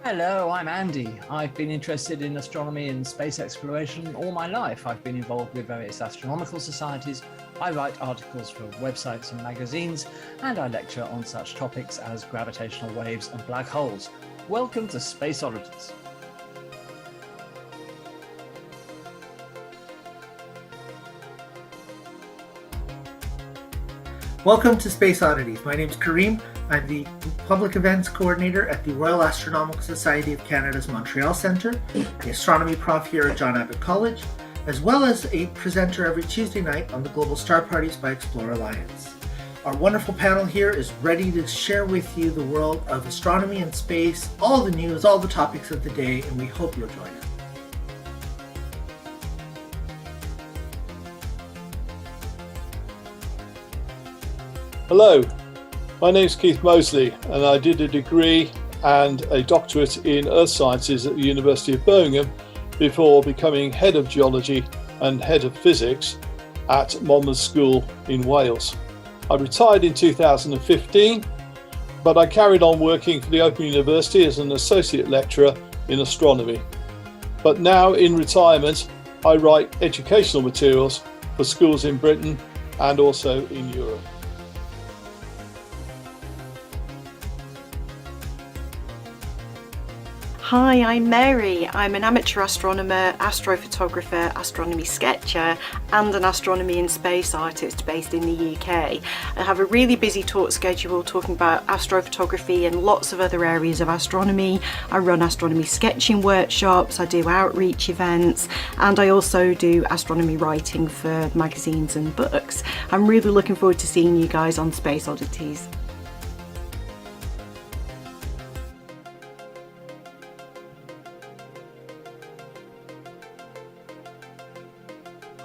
Hello, I'm Andy. I've been interested in astronomy and space exploration all my life. I've been involved with various astronomical societies. I write articles for websites and magazines, and I lecture on such topics as gravitational waves and black holes. Welcome to Space Oddities. Welcome to Space Oddities. My name is Kareem. I'm the Public Events Coordinator at the Royal Astronomical Society of Canada's Montreal Centre, the Astronomy Prof here at John Abbott College, as well as a presenter every Tuesday night on the Global Star Parties by Explore Alliance. Our wonderful panel here is ready to share with you the world of astronomy and space, all the news, all the topics of the day, and we hope you'll join us. Hello, my name is Keith Mosley and I did a degree and a doctorate in Earth Sciences at the University of Birmingham before becoming head of geology and head of physics at Monmouth School in Wales. I retired in 2015, but I carried on working for the Open University as an associate lecturer in astronomy. But now in retirement, I write educational materials for schools in Britain and also in Europe. Hi, I'm Mary. I'm an amateur astronomer, astrophotographer, astronomy sketcher, and an astronomy and space artist based in the UK. I have a really busy talk schedule talking about astrophotography and lots of other areas of astronomy. I run astronomy sketching workshops, I do outreach events, and I also do astronomy writing for magazines and books. I'm really looking forward to seeing you guys on Space Oddities.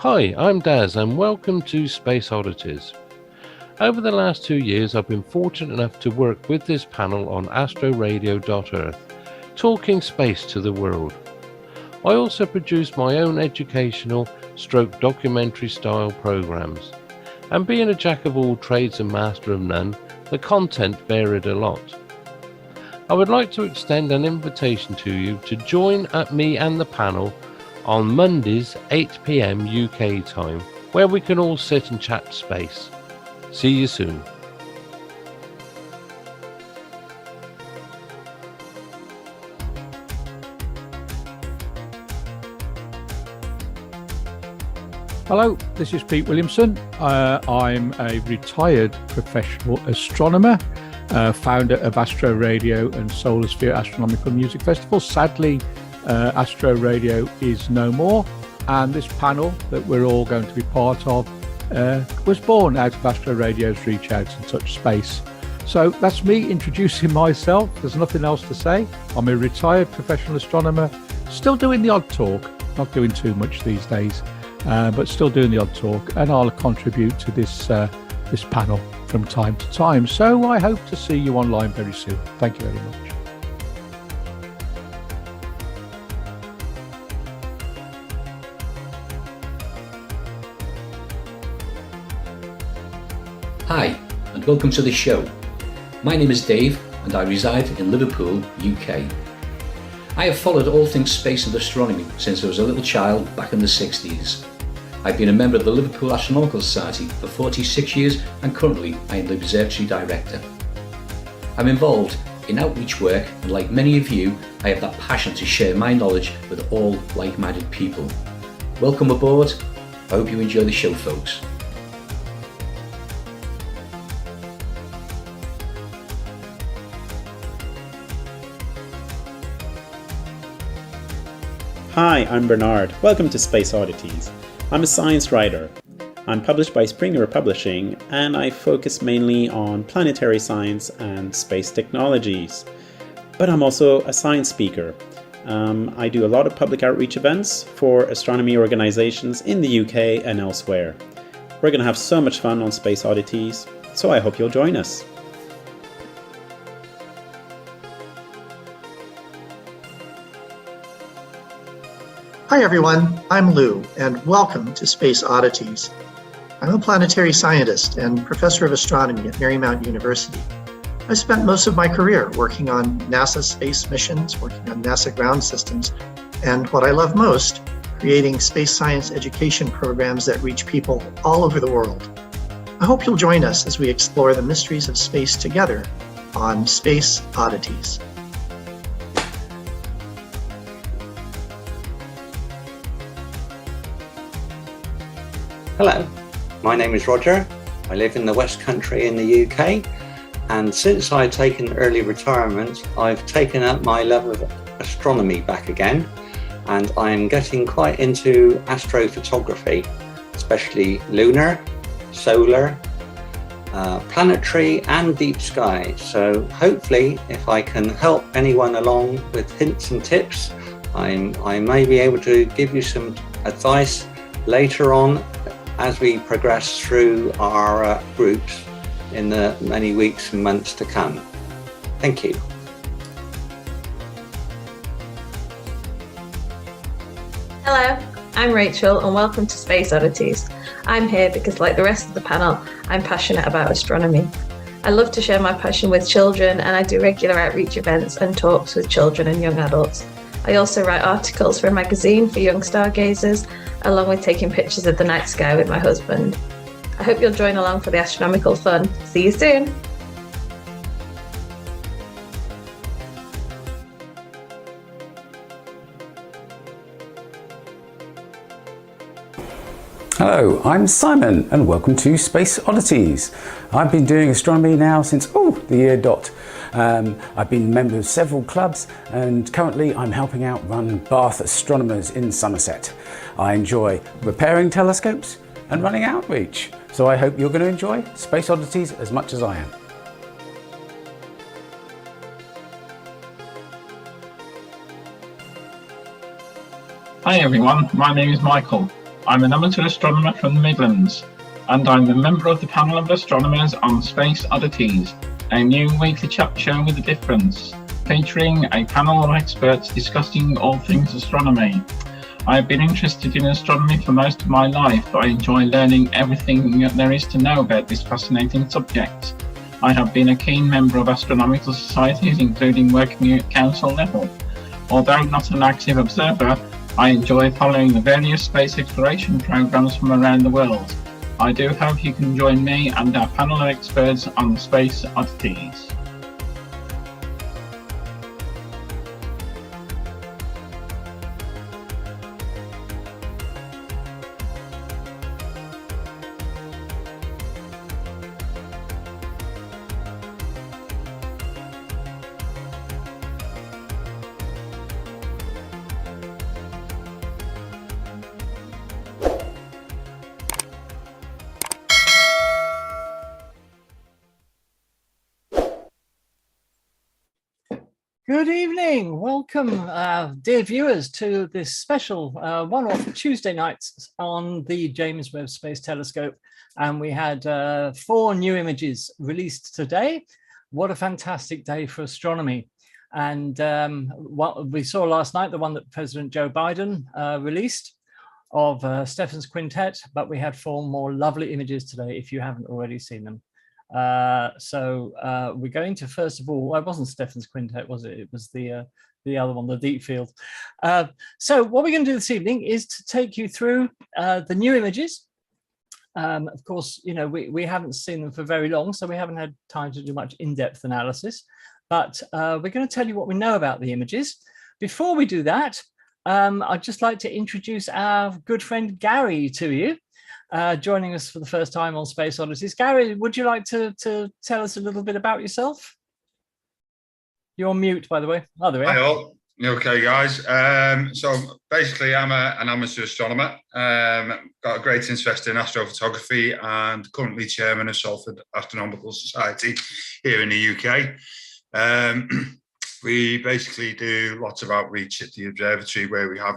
Hi, I'm Daz and welcome to Space Oddities. Over the last 2 years I've been fortunate enough to work with this panel on astroradio.earth, talking space to the world. I also produce my own educational / documentary style programs, and being a jack of all trades and master of none, the content varied a lot. I would like to extend an invitation to you to join me and the panel on Mondays 8 PM UK time, where we can all sit and chat space. See you soon. Hello, this is Pete Williamson. I'm a retired professional astronomer, founder of Astro Radio and Solar Sphere Astronomical Music Festival. Sadly, Astro Radio is no more, and this panel that we're all going to be part of was born out of Astro Radio's Reach Out and Touch Space. So that's me introducing myself. There's nothing else to say. I'm a retired professional astronomer, still doing the odd talk, not doing too much these days, but still doing the odd talk, and I'll contribute to this panel from time to time. So I hope to see you online very soon. Thank you very much. Hi, and welcome to the show. My name is Dave, and I reside in Liverpool, UK. I have followed all things space and astronomy since I was a little child back in the 60s. I've been a member of the Liverpool Astronomical Society for 46 years, and currently I am the Observatory Director. I'm involved in outreach work, and like many of you, I have that passion to share my knowledge with all like-minded people. Welcome aboard. I hope you enjoy the show, folks. Hi, I'm Bernard. Welcome to Space Oddities. I'm a science writer. I'm published by Springer Publishing, and I focus mainly on planetary science and space technologies. But I'm also a science speaker. I do a lot of public outreach events for astronomy organizations in the UK and elsewhere. We're going to have so much fun on Space Oddities, so I hope you'll join us. Hi everyone, I'm Lou, and welcome to Space Oddities. I'm a planetary scientist and professor of astronomy at Marymount University. I've spent most of my career working on NASA space missions, working on NASA ground systems, and what I love most, creating space science education programs that reach people all over the world. I hope you'll join us as we explore the mysteries of space together on Space Oddities. Hello, my name is Roger. I live in the West Country in the UK, and since I've taken early retirement, I've taken up my love of astronomy back again, and I'm getting quite into astrophotography, especially lunar, solar, planetary and deep sky. So hopefully if I can help anyone along with hints and tips, I may be able to give you some advice later on as we progress through our groups in the many weeks and months to come. Thank you. Hello, I'm Rachel and welcome to Space Oddities. I'm here because, like the rest of the panel, I'm passionate about astronomy. I love to share my passion with children, and I do regular outreach events and talks with children and young adults. I also write articles for a magazine for young stargazers, along with taking pictures of the night sky with my husband. I hope you'll join along for the astronomical fun. See you soon. Hello, I'm Simon and welcome to Space Oddities. I've been doing astronomy now since the year dot. I've been a member of several clubs and currently I'm helping out run Bath Astronomers in Somerset. I enjoy repairing telescopes and running outreach, so I hope you're going to enjoy Space Oddities as much as I am. Hi everyone, my name is Michael. I'm an amateur astronomer from the Midlands, and I'm a member of the panel of astronomers on Space Oddities, a new weekly chat show with a difference, featuring a panel of experts discussing all things astronomy. I've been interested in astronomy for most of my life. I enjoy learning everything there is to know about this fascinating subject. I have been a keen member of astronomical societies, including working at council level. Although not an active observer, I enjoy following the various space exploration programs from around the world. I do hope you can join me and our panel of experts on Space Oddities. Good evening. Welcome, dear viewers, to this special one-off Tuesday nights on the James Webb Space Telescope. And we had 4 new images released today. What a fantastic day for astronomy. And what we saw last night, the one that President Joe Biden released of Stephan's Quintet, but we had 4 more lovely images today if you haven't already seen them. We're going to, first of all, it wasn't Stephan's Quintet, was it? It was the other one, the Deep Field. So what we're going to do this evening is to take you through the new images. Of course, you know, we haven't seen them for very long, so we haven't had time to do much in-depth analysis, but we're going to tell you what we know about the images. Before we do that, I'd just like to introduce our good friend Gary to you. Joining us for the first time on Space Oddities. Gary, would you like to tell us a little bit about yourself? You're on mute, by the way. Oh, there we are. Hi all. You okay, guys? So basically, I'm an amateur astronomer. Got a great interest in astrophotography and currently chairman of Salford Astronomical Society here in the UK. We basically do lots of outreach at the observatory where we have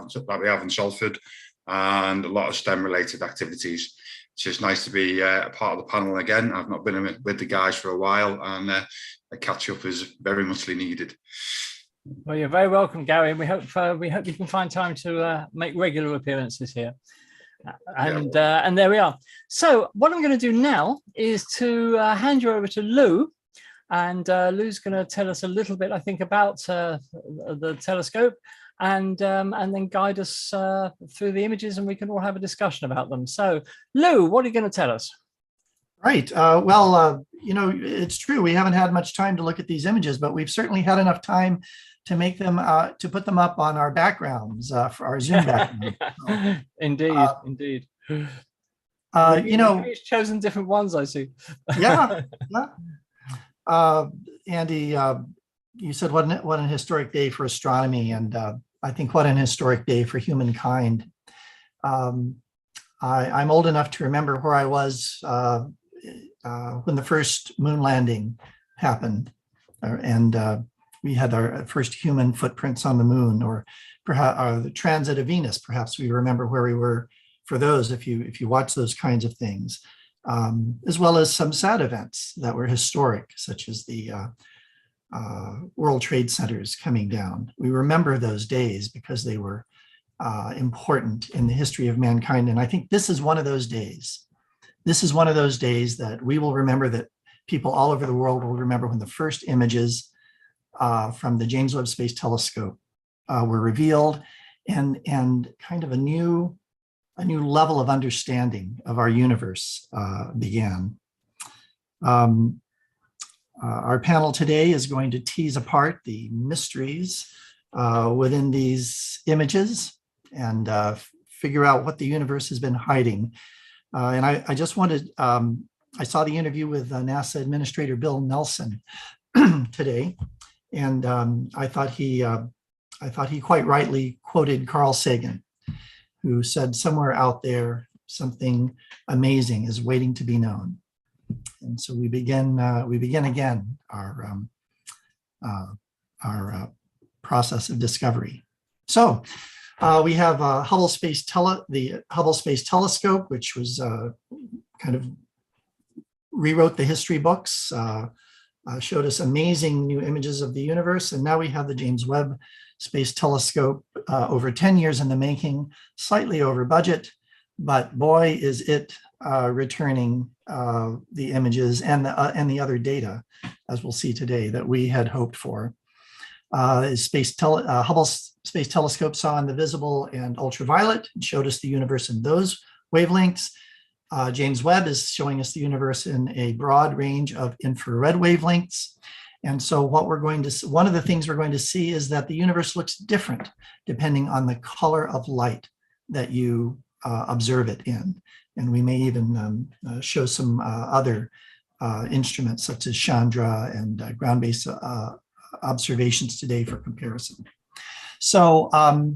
in Salford, and a lot of STEM related activities. It's just nice to be a part of the panel again. I've not been with the guys for a while, and a catch up is very muchly needed. Well, you're very welcome, Gary, and we hope you can find time to make regular appearances here. And there we are. So what I'm going to do now is to hand you over to Lou, And Lou's going to tell us a little bit, I think, about the telescope, and then guide us through the images, and we can all have a discussion about them. So, Lou, what are you going to tell us? Right. Well, you know, it's true. We haven't had much time to look at these images, but we've certainly had enough time to make them, to put them up on our backgrounds for our Zoom background. So, Indeed. You know, he's chosen different ones, I see. Yeah. Andy, you said what an historic day for astronomy, and I think what an historic day for humankind. I'm old enough to remember where I was when the first moon landing happened, and we had our first human footprints on the moon, or perhaps the transit of Venus. Perhaps we remember where we were for those, if you watch those kinds of things, as well as some sad events that were historic, such as the World Trade Centers coming down. We remember those days because they were important in the history of mankind. And I think this is one of those days. This is one of those days that we will remember, that people all over the world will remember, when the first images from the James Webb Space Telescope were revealed, and kind of a new level of understanding of our universe began. Our panel today is going to tease apart the mysteries within these images and figure out what the universe has been hiding. And I just wanted, I saw the interview with NASA Administrator Bill Nelson today, and I thought he quite rightly quoted Carl Sagan, who said, "Somewhere out there, something amazing is waiting to be known." And so we begin again our process of discovery. So we have the Hubble Space Telescope, which was kind of rewrote the history books, showed us amazing new images of the universe, and now we have the James Webb Space Telescope, over 10 years in the making, slightly over budget, but boy, is it returning the images and the other data, as we'll see today, that we had hoped for. Hubble Space Telescope saw in the visible and ultraviolet and showed us the universe in those wavelengths. James Webb is showing us the universe in a broad range of infrared wavelengths. And so one of the things we're going to see is that the universe looks different depending on the color of light that you observe it in. And we may even show some other instruments such as Chandra and ground-based observations today for comparison. So, I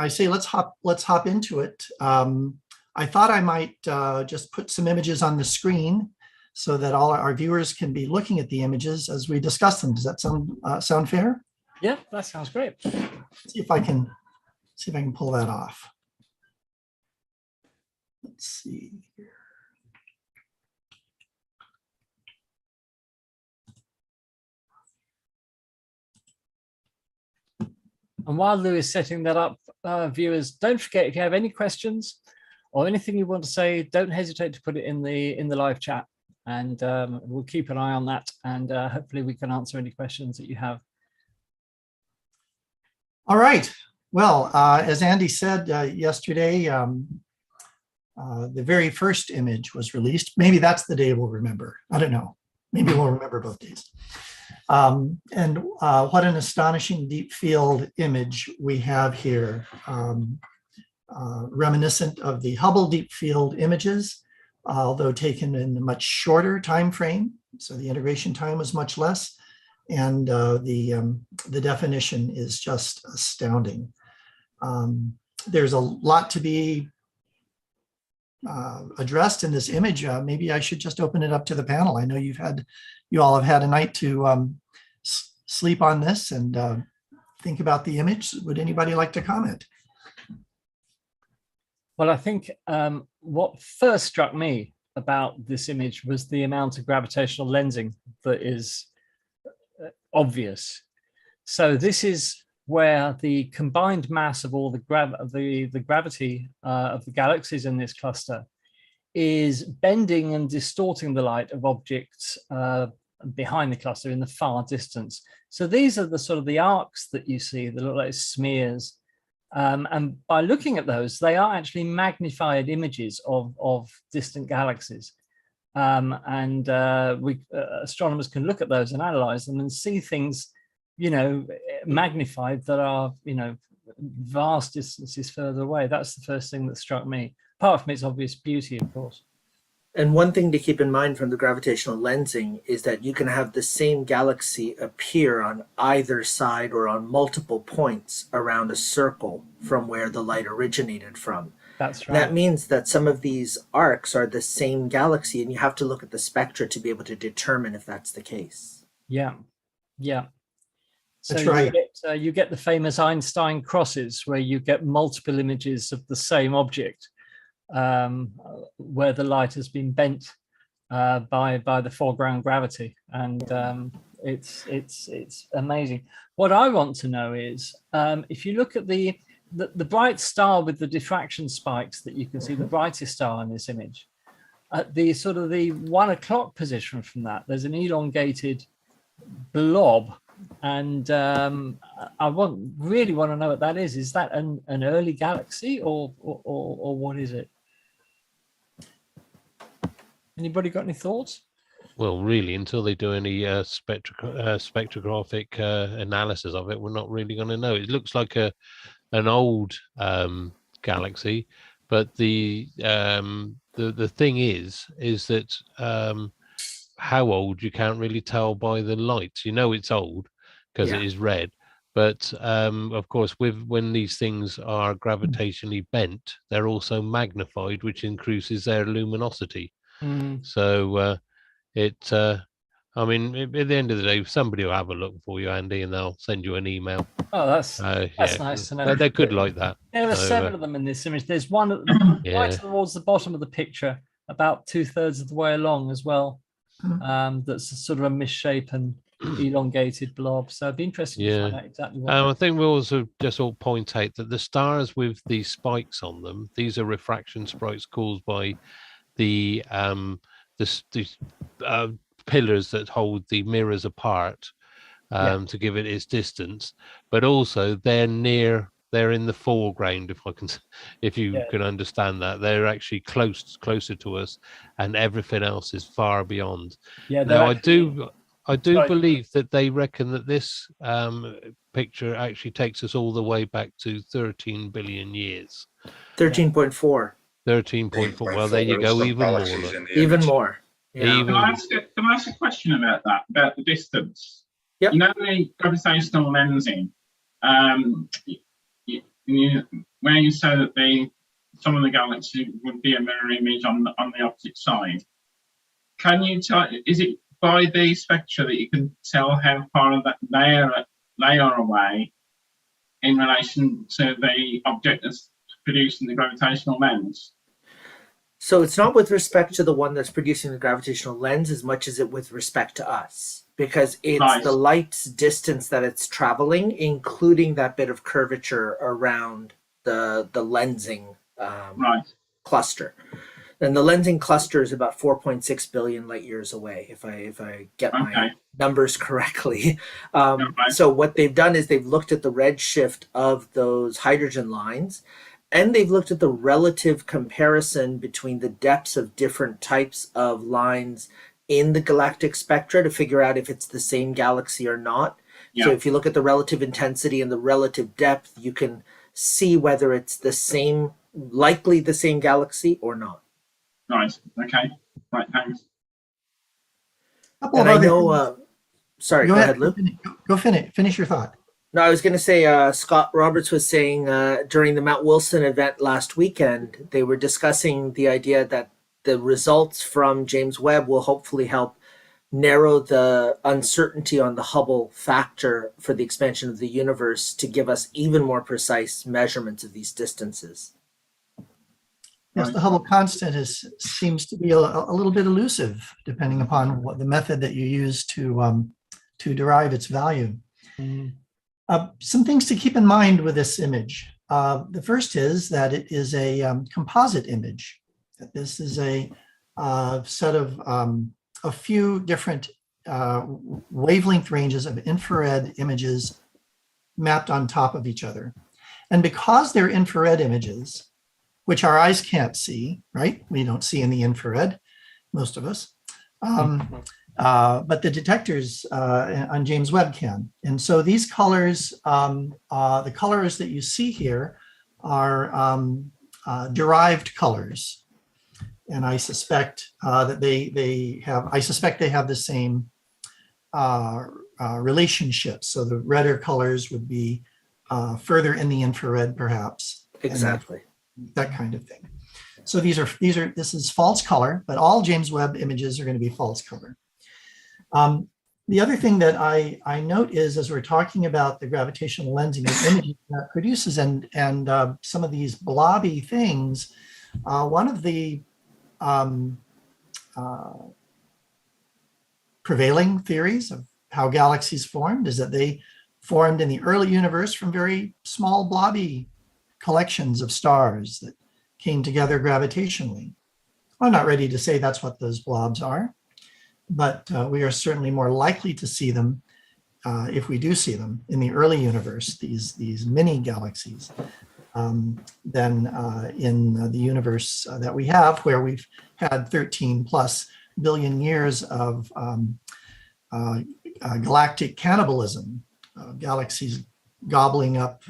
say let's hop into it. I thought I might just put some images on the screen so that all our viewers can be looking at the images as we discuss them. Does that sound fair? Yeah, that sounds great. See if I can pull that off. Let's see here. And while Lou is setting that up, viewers, don't forget, if you have any questions or anything you want to say, don't hesitate to put it in the live chat, and we'll keep an eye on that, and hopefully we can answer any questions that you have. All right. Well, as Andy said yesterday, the very first image was released. Maybe that's the day we'll remember. I don't know. Maybe we'll remember both days. And what an astonishing deep field image we have here, reminiscent of the Hubble deep field images, although taken in a much shorter time frame. So the integration time was much less, and the definition is just astounding. There's a lot to be addressed in this image. Maybe I should just open it up to the panel. I know you all have had a night to sleep on this and think about the image. Would anybody like to comment? Well, I think what first struck me about this image was the amount of gravitational lensing that is obvious. So this is where the combined mass of all the gravity of the galaxies in this cluster is bending and distorting the light of objects behind the cluster in the far distance. So these are the sort of the arcs that you see that look like smears. And by looking at those, they are actually magnified images of distant galaxies. Astronomers can look at those and analyze them and see things, magnified that are, vast distances further away. That's the first thing that struck me, apart from its obvious beauty, of course. And one thing to keep in mind from the gravitational lensing is that you can have the same galaxy appear on either side or on multiple points around a circle from where the light originated from. That's right. That means that some of these arcs are the same galaxy, and you have to look at the spectra to be able to determine if that's the case. Yeah, yeah. So That's right. You get the famous Einstein crosses, where you get multiple images of the same object, where the light has been bent by the foreground gravity, and it's amazing. What I want to know is if you look at the bright star with the diffraction spikes that you can see, the brightest star in this image, at the sort of the 1 o'clock position from that, there's an elongated blob. And I really want to know what that is. Is that an early galaxy or what is it? Anybody got any thoughts? Well, really, until they do any spectrographic analysis of it, we're not really going to know. It looks like an old galaxy, but the thing is that how old you can't really tell by the light. It's old because it is red, but of course when these things are gravitationally bent, they're also magnified, which increases their luminosity. So at the end of the day, somebody will have a look for you, Andy, and they'll send you an email. Oh, that's nice to know. They're good like that. There are 7 of them in this image. There's one right towards the bottom of the picture, about 2/3 of the way along as well. That's sort of a misshapen, elongated blob. So I'd be interested to find out exactly what. I think we'll also just all point out that the stars with these spikes on them, these are refraction spikes caused by the pillars that hold the mirrors apart to give it its distance, but also they're in the foreground, if you can understand that. They're actually closer to us, and everything else is far beyond. Now I do believe that they reckon that this picture actually takes us all the way back to 13 billion years. 13.4. 13.4. Well, there you go. Even more. Even more. Yeah. Can I ask a question about that, about the distance? Yep. The gravitational lensing, where you say that some of the galaxy would be a mirror image on the opposite side. Can you tell? Is it by the spectra that you can tell how far that they are away in relation to the object that's producing the gravitational lens? So it's not with respect to the one that's producing the gravitational lens as much as it with respect to us, because it's the light's distance that it's traveling, including that bit of curvature around the lensing cluster. And the lensing cluster is about 4.6 billion light years away, if I get my numbers correctly. So what they've done is they've looked at the redshift of those hydrogen lines, and they've looked at the relative comparison between the depths of different types of lines in the galactic spectra to figure out if it's the same galaxy or not. So if you look at the relative intensity and the relative depth, you can see whether it's likely the same galaxy or not. Nice. Okay. Right. Thanks. And I know. Sorry. Go ahead, Luke. Go finish your thought. No, I was going to say, Scott Roberts was saying during the Mount Wilson event last weekend, they were discussing the idea that the results from James Webb will hopefully help narrow the uncertainty on the Hubble factor for the expansion of the universe to give us even more precise measurements of these distances. Yes, the Hubble constant seems to be a little bit elusive, depending upon what the method that you use to derive its value. Some things to keep in mind with this image. The first is that it is a composite image. This is a set of a few different wavelength ranges of infrared images mapped on top of each other. And because they're infrared images, which our eyes can't see, right? We don't see in the infrared, most of us. But the detectors on James Webb can. And so these colors, the colors that you see here are derived colors. And I suspect that they have the same relationships. So the redder colors would be further in the infrared, perhaps. Exactly. That kind of thing. So this is false color, but all James Webb images are going to be false color. The other thing that I note is, as we're talking about the gravitational lensing of images that produces and some of these blobby things, one of the prevailing theories of how galaxies formed is that they formed in the early universe from very small blobby collections of stars that came together gravitationally. I'm not ready to say that's what those blobs are, but we are certainly more likely to see them, if we do see them, in the early universe, these mini galaxies, than in the universe that we have, where we've had 13 plus billion years of galactic cannibalism, galaxies gobbling up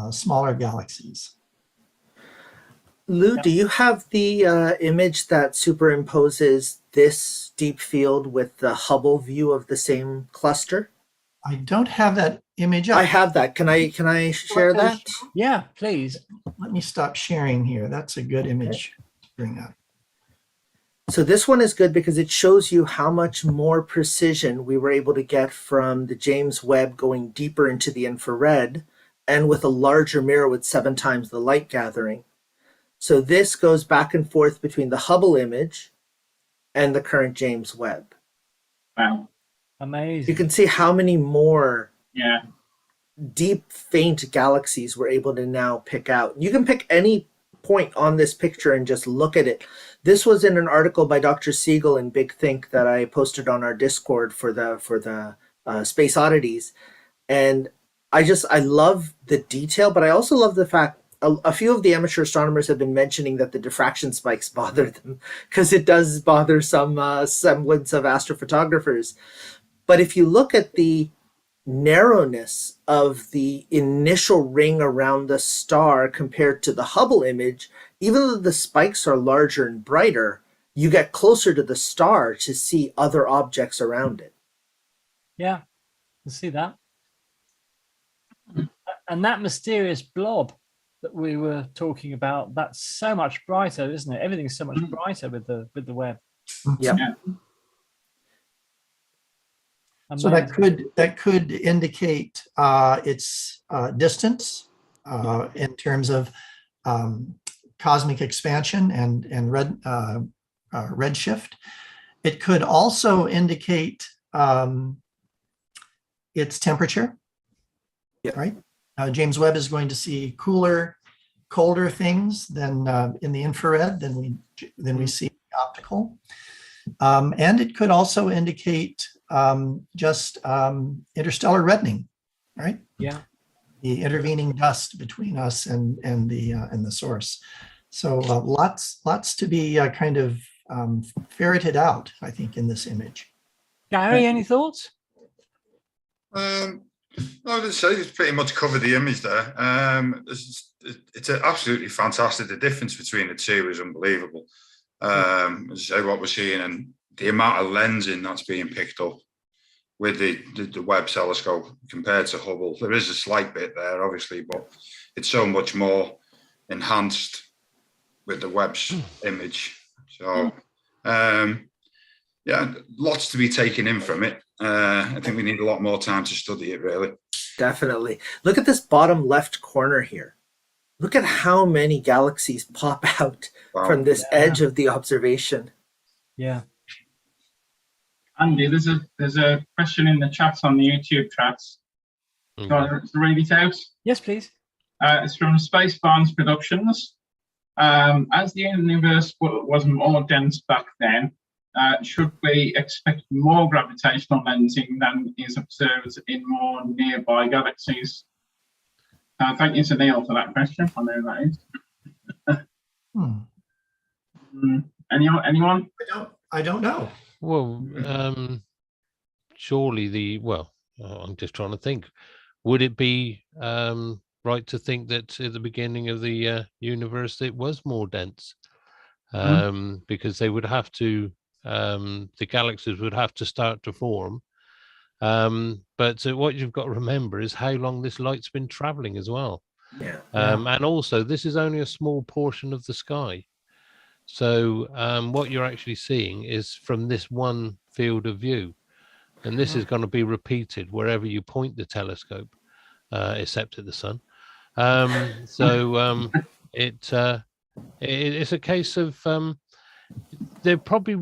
smaller galaxies. Lou, do you have the image that superimposes this deep field with the Hubble view of the same cluster? I don't have that image up. I have that. Can I share that? Yeah, please. Let me stop sharing here. That's a good image to bring up. So this one is good because it shows you how much more precision we were able to get from the James Webb going deeper into the infrared and with a larger mirror with 7 times the light gathering. So this goes back and forth between the Hubble image and the current James Webb. Wow. Amazing. You can see how many more deep, faint galaxies we're able to now pick out. You can pick any point on this picture and just look at it. This was in an article by Dr. Siegel in Big Think that I posted on our Discord for the Space Oddities. And I love the detail, but I also love the fact a few of the amateur astronomers have been mentioning that the diffraction spikes bother them because it does bother some semblance of astrophotographers. But if you look at the narrowness of the initial ring around the star compared to the Hubble image, even though the spikes are larger and brighter, you get closer to the star to see other objects around it. Yeah, you see that. And that mysterious blob that we were talking about, that's so much brighter, isn't it? Everything's so much brighter with the Webb. Yeah. So that could indicate its distance in terms of cosmic expansion and redshift. It could also indicate its temperature. Yeah. Right. James Webb is going to see colder things than in the infrared than we see optical, and it could also indicate just interstellar reddening, right? Yeah. The intervening dust between us and the source. So lots to be kind of ferreted out, I think, in this image. Gary, any thoughts? I would say it's pretty much covered the image there. It's absolutely fantastic. The difference between the two is unbelievable. As I say, what we're seeing and the amount of lensing that's being picked up with the Webb telescope compared to Hubble. There is a slight bit there, obviously, but it's so much more enhanced with the Webb's image. So, yeah, lots to be taken in from it. I think we need a lot more time to study it, really. Definitely. Look at this bottom left corner here. Look at how many galaxies pop out from this edge of the observation. Yeah. Andy, there's a question in the chat on the YouTube chats. Do you want to read it out? Yes, please. It's from Space Barnes Productions. As the universe was more dense back then, should we expect more gravitational lensing than is observed in more nearby galaxies? Thank you to Neil for that question. I know that is. Anyone? I don't know. Well, surely I'm just trying to think. Would it be right to think that at the beginning of the universe it was more dense? Because they would have to, the galaxies would have to start to form. But what you've got to remember is how long this light's been traveling as well. And also, this is only a small portion of the sky. So what you're actually seeing is from this one field of view. And this is going to be repeated wherever you point the telescope, except at the sun. It's a case of there probably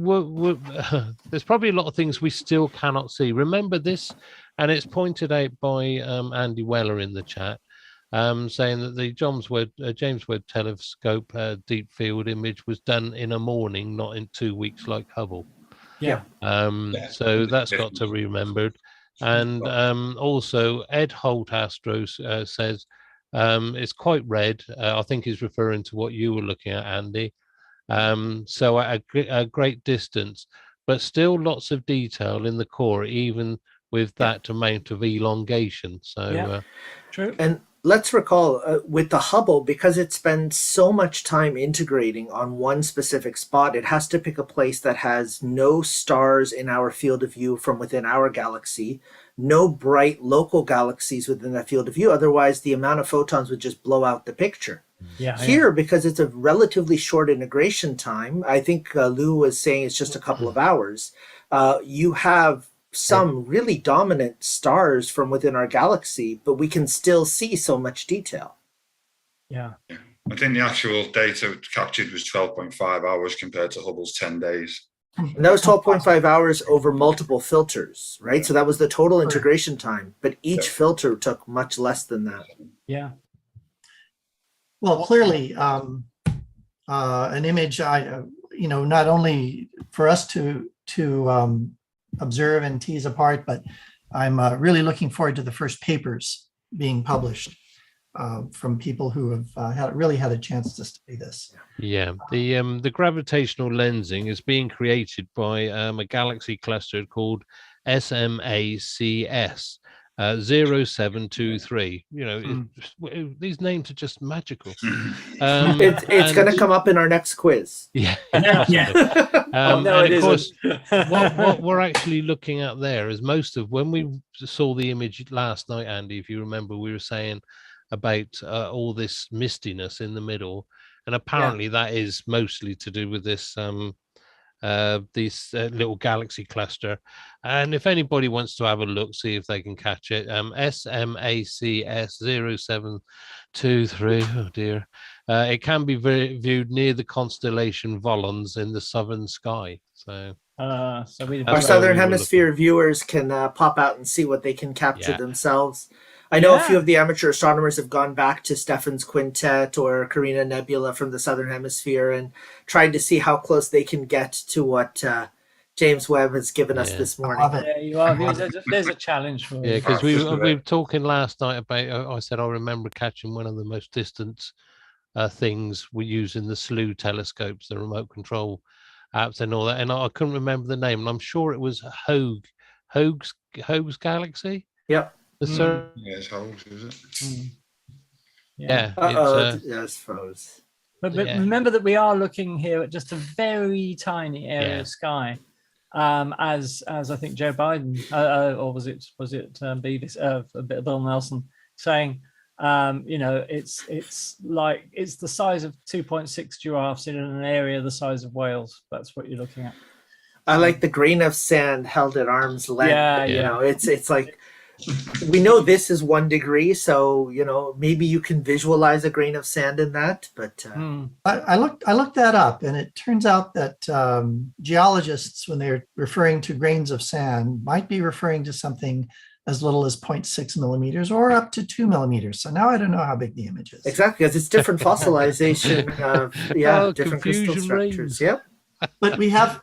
there's probably a lot of things we still cannot see. Remember this, and it's pointed out by Andy Weller in the chat, saying that the James Webb Telescope deep field image was done in a morning, not in 2 weeks like Hubble. So that's got to be remembered. And also Ed Holt Astros says it's quite red. I think he's referring to what you were looking at, Andy. So at a great distance, but still lots of detail in the core, even with that amount of elongation. So true. And let's recall with the Hubble, because it spends so much time integrating on one specific spot, it has to pick a place that has no stars in our field of view from within our galaxy, no bright local galaxies within that field of view. Otherwise, the amount of photons would just blow out the picture. Here, because it's a relatively short integration time, I think Lou was saying it's just a couple of hours, you have some really dominant stars from within our galaxy, but we can still see so much detail. I think the actual data captured was 12.5 hours compared to Hubble's 10 days. And that was 12.5 hours over multiple filters, right? So that was the total integration time, but each filter took much less than that. Well, clearly, an image, not only for us to observe and tease apart, but I'm really looking forward to the first papers being published from people who have really had a chance to study this. The gravitational lensing is being created by a galaxy cluster called SMACS 0723. These names are just magical. It's going to come up in our next quiz. And of course, what we're actually looking at there is when we saw the image last night, Andy, if you remember, we were saying about all this mistiness in the middle, and apparently that is mostly to do with this little galaxy cluster. And if anybody wants to have a look, see if they can catch it, SMACS 0723. Oh dear. It can be viewed near the constellation Volans in the southern sky. So our southern hemisphere viewers can pop out and see what they can capture themselves. I know a few of the amateur astronomers have gone back to Stephan's Quintet or Carina Nebula from the southern hemisphere and tried to see how close they can get to what James Webb has given us this morning. There's a challenge for you. Because we were talking last night about, I said I remember catching one of the most distant things we use in the SLU telescopes, the remote control apps and all that, and I couldn't remember the name, and I'm sure it was Hogue's Galaxy. It's Hogue's, is it? It's froze. But remember that we are looking here at just a very tiny area of sky, as I think Joe Biden or was it Beavis, Bill Nelson saying, it's the size of 2.6 giraffes in an area the size of Wales. That's what you're looking at. I like the grain of sand held at arm's length. It's like, we know this is 1 degree, so maybe you can visualize a grain of sand in that. But I looked that up, and it turns out that geologists, when they're referring to grains of sand, might be referring to something as little as 0.6 millimeters or up to 2 millimeters. So now I don't know how big the image is. Exactly, because it's different fossilization of different crystal confusion structures. reigns. Yep. But we have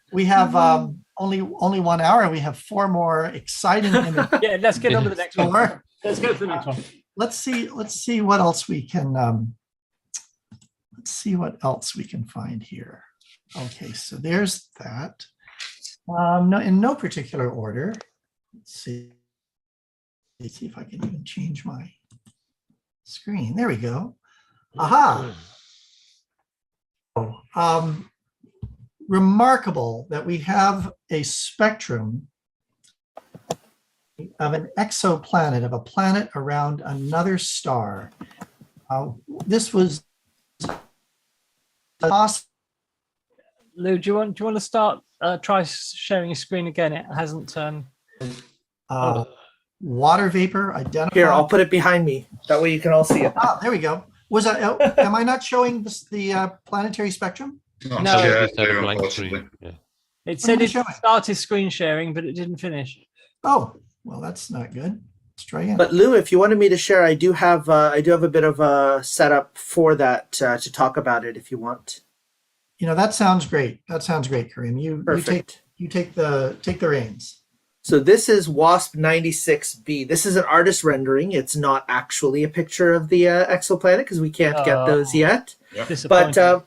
only 1 hour. We have 4 more exciting images. Yeah, let's get on to the next one. Let's go to the next one. Let's see what else we can find here. Okay, so there's that. No, in no particular order. Let's see if I can even change my screen. There we go. Aha. Remarkable that we have a spectrum of an exoplanet, of a planet around another star. This was possible. Lou, do you want to start? Try sharing your screen again. It hasn't. Water vapor identified. Here, I'll put it behind me. That way you can all see it. Ah, there we go. Was that? Am I not showing the planetary spectrum? No. Just had a blank screen. Yeah. It said it started screen sharing, but it didn't finish. Oh, well, that's not good. Let's try again. But Lou, if you wanted me to share, I do have a bit of a setup for that to talk about it if you want. That sounds great. That sounds great, Kareem. You take the reins. So this is WASP 96b. This is an artist rendering. It's not actually a picture of the exoplanet because we can't get those yet. But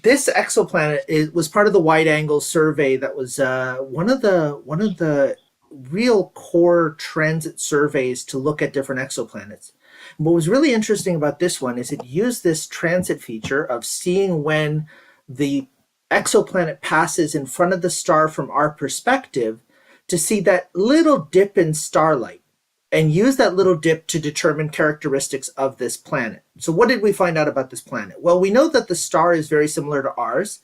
this exoplanet was part of the wide-angle survey that was one of the real core transit surveys to look at different exoplanets. And what was really interesting about this one is it used this transit feature of seeing when the exoplanet passes in front of the star from our perspective to see that little dip in starlight and use that little dip to determine characteristics of this planet. So what did we find out about this planet? Well, we know that the star is very similar to ours.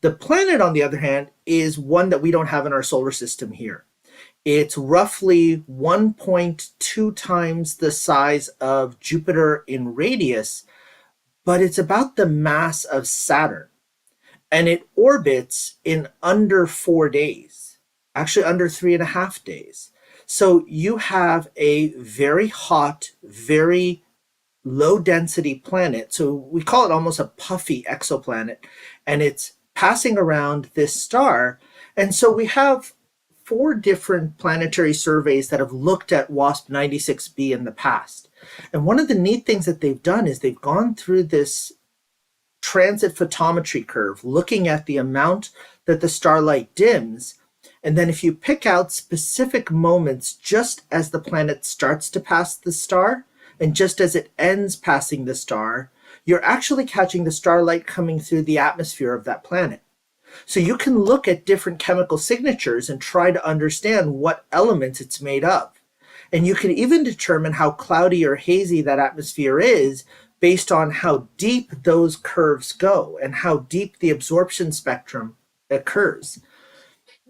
The planet, on the other hand, is one that we don't have in our solar system here. It's roughly 1.2 times the size of Jupiter in radius, but it's about the mass of Saturn. And it orbits in under 4 days, actually under 3.5 days. So you have a very hot, very low density planet. So we call it almost a puffy exoplanet, and it's passing around this star. And so we have 4 different planetary surveys that have looked at WASP 96b in the past. And one of the neat things that they've done is they've gone through this transit photometry curve, looking at the amount that the starlight dims. And then if you pick out specific moments just as the planet starts to pass the star and just as it ends passing the star, you're actually catching the starlight coming through the atmosphere of that planet. So you can look at different chemical signatures and try to understand what elements it's made of. And you can even determine how cloudy or hazy that atmosphere is based on how deep those curves go and how deep the absorption spectrum occurs.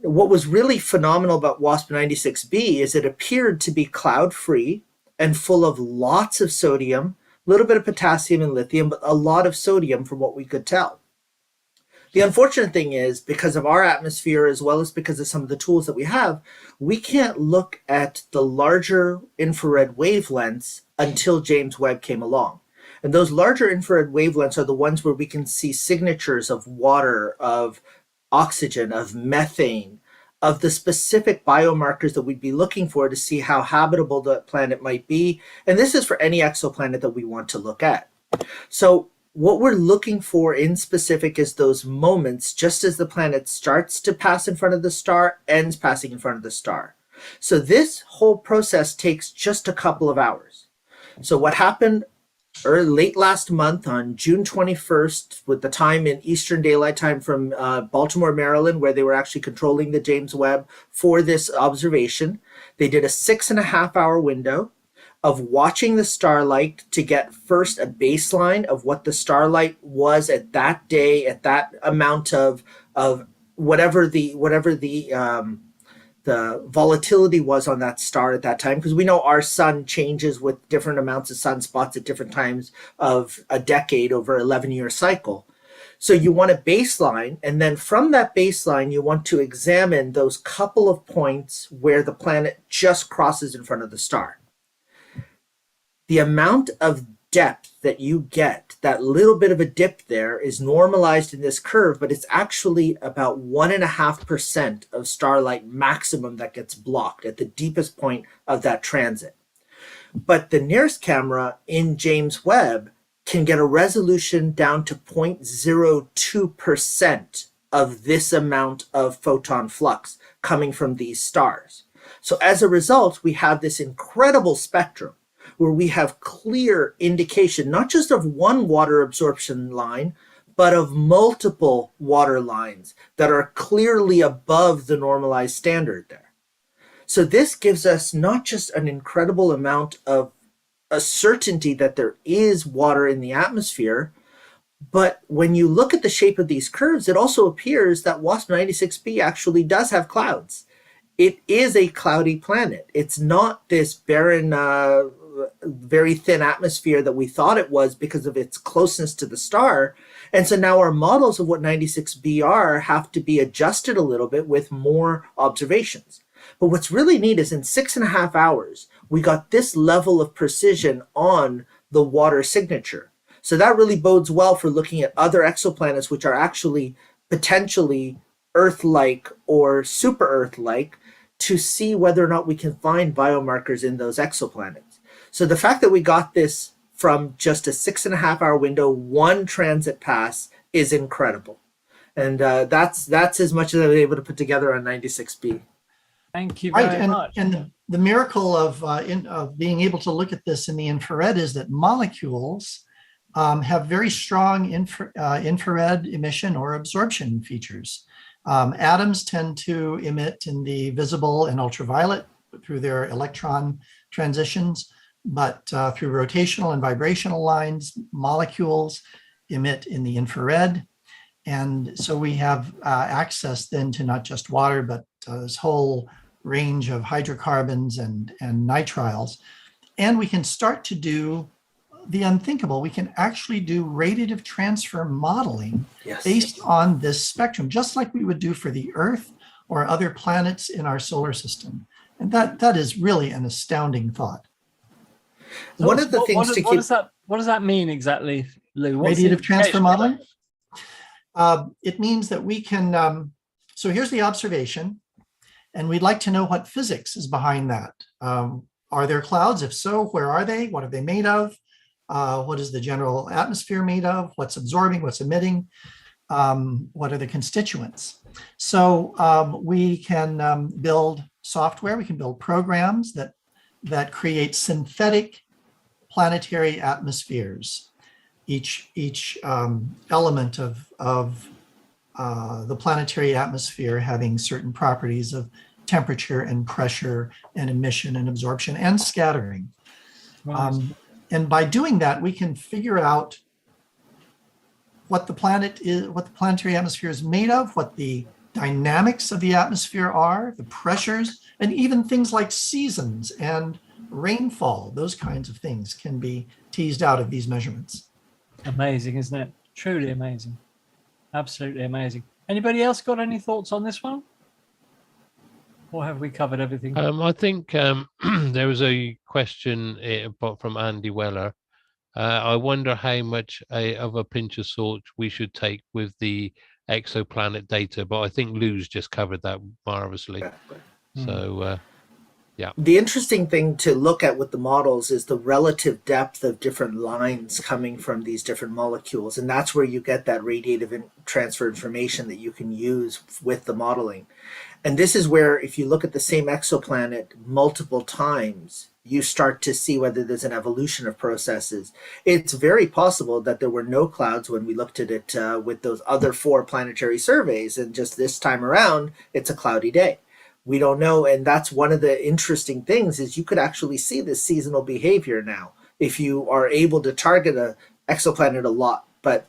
What was really phenomenal about WASP 96b is it appeared to be cloud-free and full of lots of sodium, a little bit of potassium and lithium, but a lot of sodium from what we could tell. The unfortunate thing is, because of our atmosphere as well as because of some of the tools that we have, we can't look at the larger infrared wavelengths until James Webb came along. And those larger infrared wavelengths are the ones where we can see signatures of water, of oxygen, of methane, of the specific biomarkers that we'd be looking for to see how habitable the planet might be. And this is for any exoplanet that we want to look at. So what we're looking for in specific is those moments just as the planet starts to pass in front of the star, ends passing in front of the star. So this whole process takes just a couple of hours. So what happened late last month on June 21st, with the time in Eastern Daylight Time from Baltimore, Maryland, where they were actually controlling the James Webb for this observation, they did a 6.5-hour window of watching the starlight to get first a baseline of what the starlight was at that day, at that amount of whatever the volatility was on that star at that time, because we know our sun changes with different amounts of sunspots at different times of a decade over an 11-year cycle. So you want a baseline, and then from that baseline, you want to examine those couple of points where the planet just crosses in front of the star. The amount of depth that you get, that little bit of a dip there, is normalized in this curve, but it's actually about 1.5% of starlight maximum that gets blocked at the deepest point of that transit. But the nearest camera in James Webb can get a resolution down to 0.02% of this amount of photon flux coming from these stars. So as a result, we have this incredible spectrum where we have clear indication, not just of one water absorption line, but of multiple water lines that are clearly above the normalized standard there. So this gives us not just an incredible amount of a certainty that there is water in the atmosphere, but when you look at the shape of these curves, it also appears that WASP 96b actually does have clouds. It is a cloudy planet. It's not this barren, very thin atmosphere that we thought it was because of its closeness to the star. And so now our models of what 96b are have to be adjusted a little bit with more observations. But what's really neat is in 6.5 hours, we got this level of precision on the water signature. So that really bodes well for looking at other exoplanets, which are actually potentially Earth-like or super Earth-like, to see whether or not we can find biomarkers in those exoplanets. So the fact that we got this from just a 6.5 hour window, one transit pass, is incredible. And that's as much as I was able to put together on 96b. Thank you very much. And the miracle of being able to look at this in the infrared is that molecules have very strong infrared emission or absorption features. Atoms tend to emit in the visible and ultraviolet through their electron transitions, but through rotational and vibrational lines, molecules emit in the infrared. And so we have access then to not just water, but this whole range of hydrocarbons and nitriles. And we can start to do the unthinkable. We can actually do radiative transfer modeling based on this spectrum, just like we would do for the Earth or other planets in our solar system. And that is really an astounding thought. So one of the things to keep... What does that mean exactly, Lou? Radiative transfer modeling? It means that we can... so here's the observation, and we'd like to know what physics is behind that. Are there clouds? If so, where are they? What are they made of? What is the general atmosphere made of? What's absorbing? What's emitting? What are the constituents? So we can build software. We can build programs that create synthetic planetary atmospheres. Each element of the planetary atmosphere having certain properties of temperature and pressure and emission and absorption and scattering. Right. And by doing that, we can figure out what the planet is, what the planetary atmosphere is made of, what the dynamics of the atmosphere are, the pressures, and even things like seasons and rainfall. Those kinds of things can be teased out of these measurements. Amazing, isn't it? Truly amazing. Absolutely amazing. Anybody else got any thoughts on this one? Or have we covered everything? I think there was a question from Andy Weller. I wonder how much of a pinch of salt we should take with the exoplanet data, but I think Lou's just covered that marvelously. So, yeah. The interesting thing to look at with the models is the relative depth of different lines coming from these different molecules. And that's where you get that radiative transfer information that you can use with the modeling. And this is where, if you look at the same exoplanet multiple times, you start to see whether there's an evolution of processes. It's very possible that there were no clouds when we looked at it with those other 4 planetary surveys, and just this time around, it's a cloudy day. We don't know, and that's one of the interesting things is you could actually see this seasonal behavior now if you are able to target an exoplanet a lot. But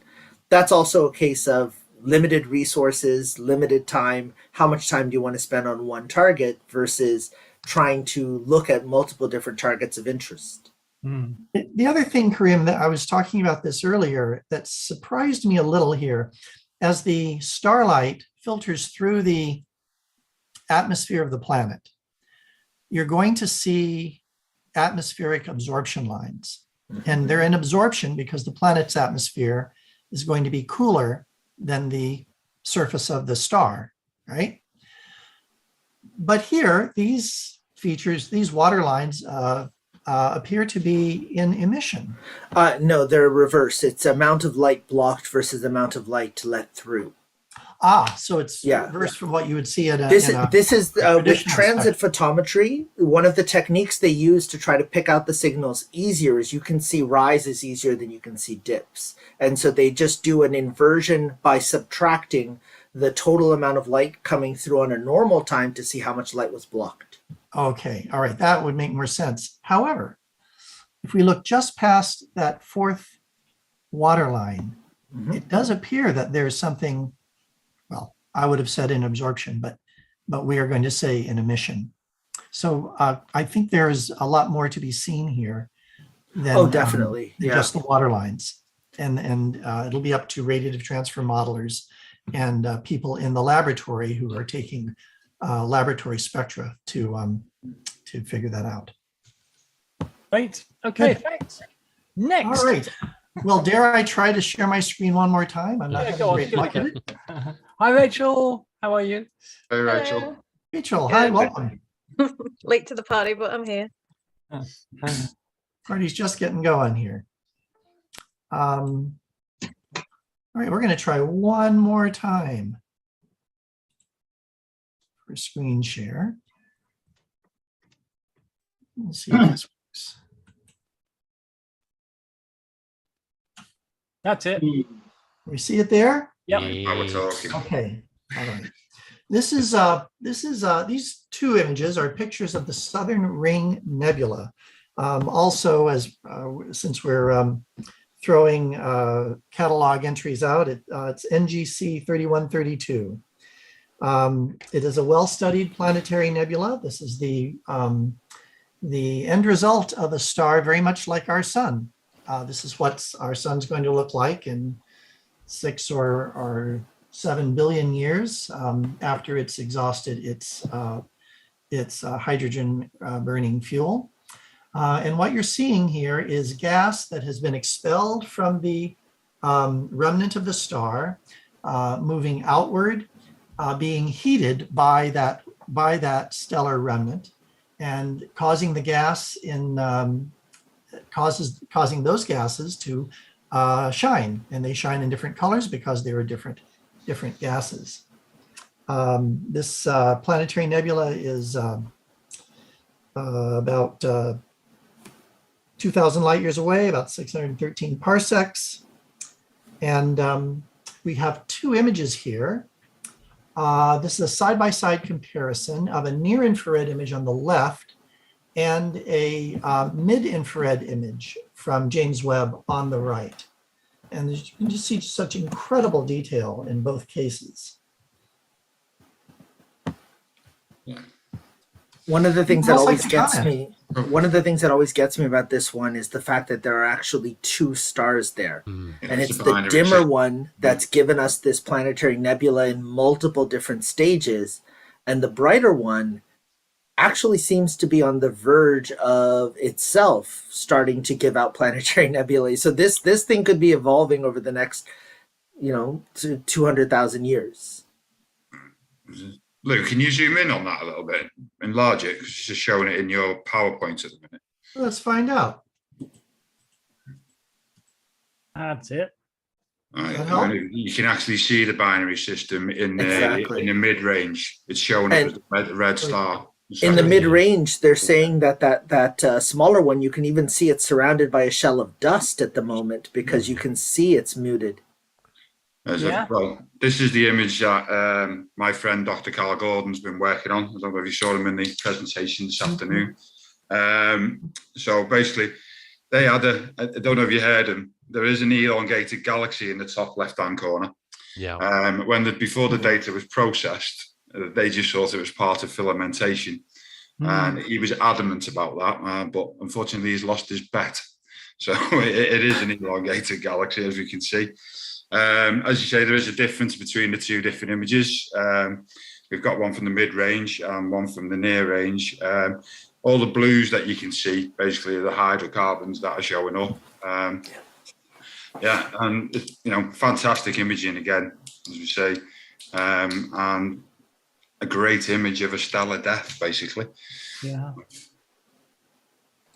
that's also a case of limited resources, limited time. How much time do you want to spend on one target versus trying to look at multiple different targets of interest? The other thing, Karim, that I was talking about this earlier that surprised me a little here, as the starlight filters through the atmosphere of the planet, you're going to see atmospheric absorption lines. And they're in absorption because the planet's atmosphere is going to be cooler than the surface of the star, right? But here, these features, these water lines appear to be in emission. No, they're reverse. It's amount of light blocked versus amount of light let through. So it's reverse from what you would see at a. This is with transit photometry. One of the techniques they use to try to pick out the signals easier is you can see rises easier than you can see dips, and so they just do an inversion by subtracting the total amount of light coming through on a normal time to see how much light was blocked. Okay, all right, that would make more sense. However, if we look just past that fourth water line, it does appear that there's something. Well, I would have said in absorption, but we are going to say in emission. So I think there's a lot more to be seen here than, definitely. Than just the water lines. And it'll be up to radiative transfer modelers and people in the laboratory who are taking laboratory spectra to figure that out. Right. Okay. Good. Thanks. Next. All right. Well, dare I try to share my screen one more time? I'm not Yeah, having go on. great luck at it. Hi, Rachel. How are you? Hey, Rachel. Rachel, hi, welcome. Late to the party, but I'm here. Party's just getting going here. All right, we're going to try one more time for screen share. We'll see if this works. That's it. We see it there? Yep. Now we're talking. Okay. All right. This is these two images are pictures of the Southern Ring Nebula. Also, as since we're throwing catalog entries out, it's NGC 3132. It is a well-studied planetary nebula. This is the end result of a star very much like our sun. This is what our sun's going to look like in 6 or 7 billion years after it's exhausted its hydrogen burning fuel. And what you're seeing here is gas that has been expelled from the remnant of the star, moving outward, being heated by that stellar remnant, and causing the gas in causing those gases to shine, and they shine in different colors because they are different gases. This planetary nebula is about 2,000 light years away, about 613 parsecs. And we have two images here. This is a side-by-side comparison of a near-infrared image on the left and a mid-infrared image from James Webb on the right. And you can just see such incredible detail in both cases. One of the things that Almost always like gets China. me, one of the things that always gets me about this one is the fact that there are actually two stars there. And it's the dimmer one that's given us this planetary nebula in multiple different stages. And the brighter one actually seems to be on the verge of itself starting to give out planetary nebulae. So this thing could be evolving over the next, 200,000 years. Lou, can you zoom in on that a little bit, enlarge it, because it's just showing it in your PowerPoint at the minute. Let's find out. That's it. Right. You can actually see the binary system in the mid-range. It's showing it as the red star. In the mid-range, they're saying that smaller one, you can even see it surrounded by a shell of dust at the moment because you can see it's muted. Well, this is the image that my friend Dr. Carl Gordon's been working on. I don't know if you saw him in the presentation this afternoon. So basically, they had I don't know if you heard him, there is an elongated galaxy in the top left-hand corner. Yeah. Before the data was processed, they just thought it was part of filamentation. And he was adamant about that, but unfortunately he's lost his bet. So it is an elongated galaxy, as we can see. As you say, there is a difference between the two different images. We've got one from the mid-range and one from the near-range. All the blues that you can see, basically, are the hydrocarbons that are showing up. Yeah, and fantastic imaging again, as we say, and a great image of a stellar death, basically. Yeah.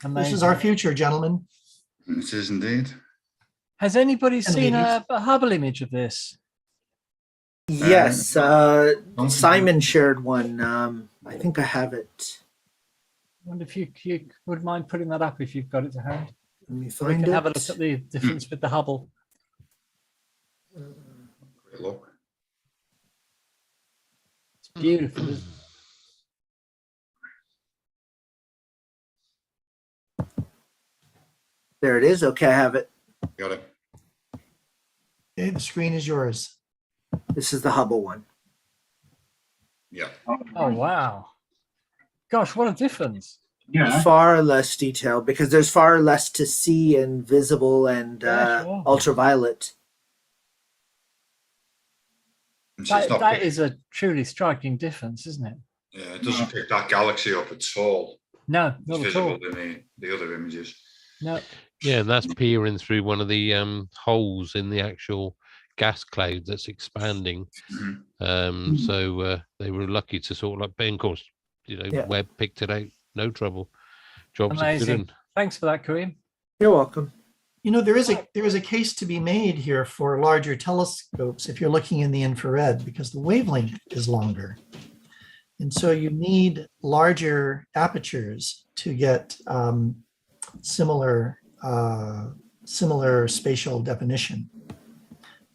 Amazing. This is our future, gentlemen. It is indeed. Has anybody seen a Hubble image of this? Yes, Simon shared one. I think I have it. I wonder if you would mind putting that up if you've got it to hand. Let me so we can have a look at the difference with the Hubble. Great look. It's beautiful, isn't it? There it is. Okay, I have it. Got it. Okay, the screen is yours. This is the Hubble one. Yeah. Oh, wow. Gosh, what a difference. Yeah. Far less detail because there's far less to see and visible and ultraviolet. That is a truly striking difference, isn't it? Yeah, it doesn't pick that galaxy up at all. No, not it's at all. visible in the other images. No. Yeah, and that's peering through one of the holes in the actual gas cloud that's expanding. So they were lucky to sort of like, and of course, Webb picked it out, no trouble. Jobs are good. Amazing. Thanks for that, Kareem. You're welcome. There is a case to be made here for larger telescopes if you're looking in the infrared because the wavelength is longer. And so you need larger apertures to get similar spatial definition.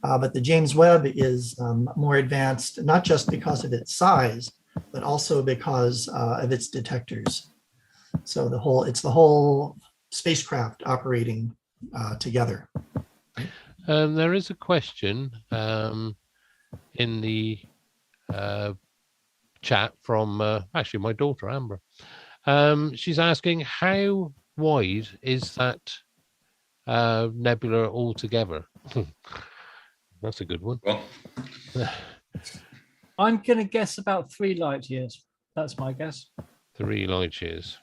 But the James Webb is more advanced, not just because of its size, but also because of its detectors. So it's the whole spacecraft operating together. There is a question in the chat from actually my daughter Amber. She's asking, how wide is that nebula altogether? That's a good one. I'm going to guess about 3 light years. That's my guess. 3 light years.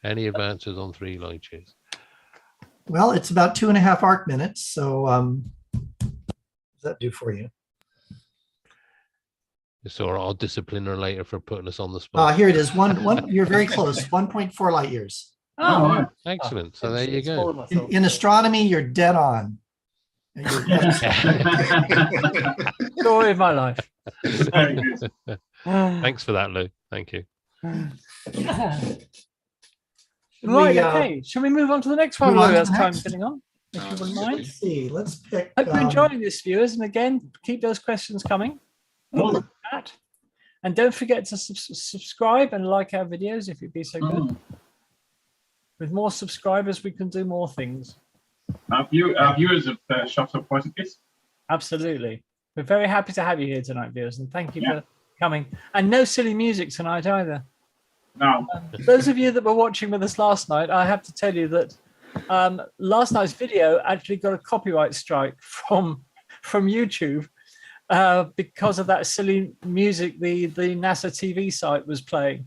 Any advances on 3 light years? Well, it's about 2.5 arc minutes. So what does that do for you? So I'll discipline her later for putting us on the spot. Here it is. One. You're very close. 1.4 light years. Oh, excellent. So there you go. In astronomy, you're dead on. Story of my life. Thanks for that, Lou. Thank you. Right, okay. Shall we move on to the next one? As time's getting on, if you wouldn't mind. Let's see. Let's pick. Hope you're enjoying this, viewers. And again, keep those questions coming. And don't forget to subscribe and like our videos if you'd be so good. With more subscribers, we can do more things. Our viewers have shot up quite a bit. Absolutely. We're very happy to have you here tonight, viewers, and thank you for coming. And no silly music tonight either. No. Those of you that were watching with us last night, I have to tell you that last night's video actually got a copyright strike from YouTube because of that silly music the NASA TV site was playing.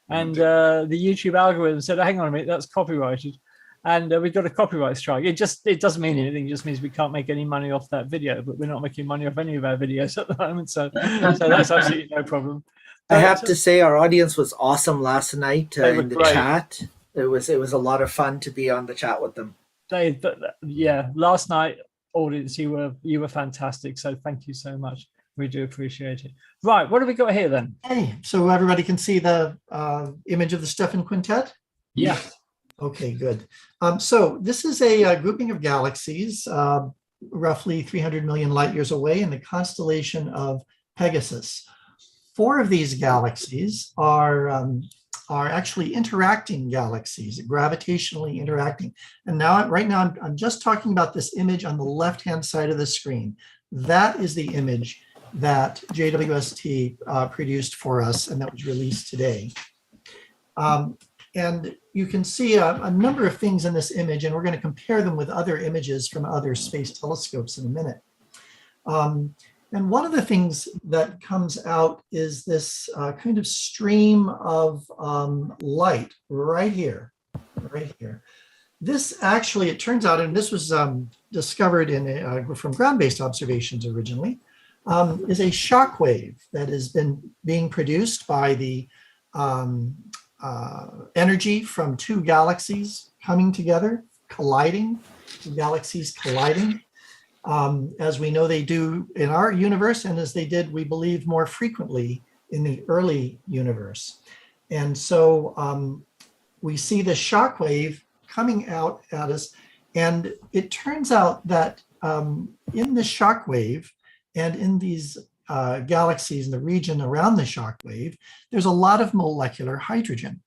And the YouTube algorithm said, hang on a minute, that's copyrighted. And we've got a copyright strike. It doesn't mean anything. It just means we can't make any money off that video, but we're not making money off any of our videos at the moment. So that's absolutely no problem. I have to say our audience was awesome last night in the chat. It was a lot of fun to be on the chat with them. Last night, audience, you were fantastic. So thank you so much. We do appreciate it. Right, what have we got here then? Hey, so everybody can see the image of the Stephan Quintet? Yeah. Okay, good. So this is a grouping of galaxies, roughly 300 million light years away in the constellation of Pegasus. 4 of these galaxies are actually interacting galaxies, gravitationally interacting. And right now, I'm just talking about this image on the left-hand side of the screen. That is the image that JWST produced for us, and that was released today. And you can see a number of things in this image, and we're going to compare them with other images from other space telescopes in a minute. And one of the things that comes out is this kind of stream of light right here, right here. This actually, it turns out, and this was discovered from ground-based observations originally, is a shock wave that has been being produced by the energy from two galaxies coming together, colliding, two galaxies colliding. As we know they do in our universe, and as they did, we believe, more frequently in the early universe. And so we see the shock wave coming out at us, and it turns out that in the shock wave and in these galaxies in the region around the shock wave, there's a lot of molecular hydrogen.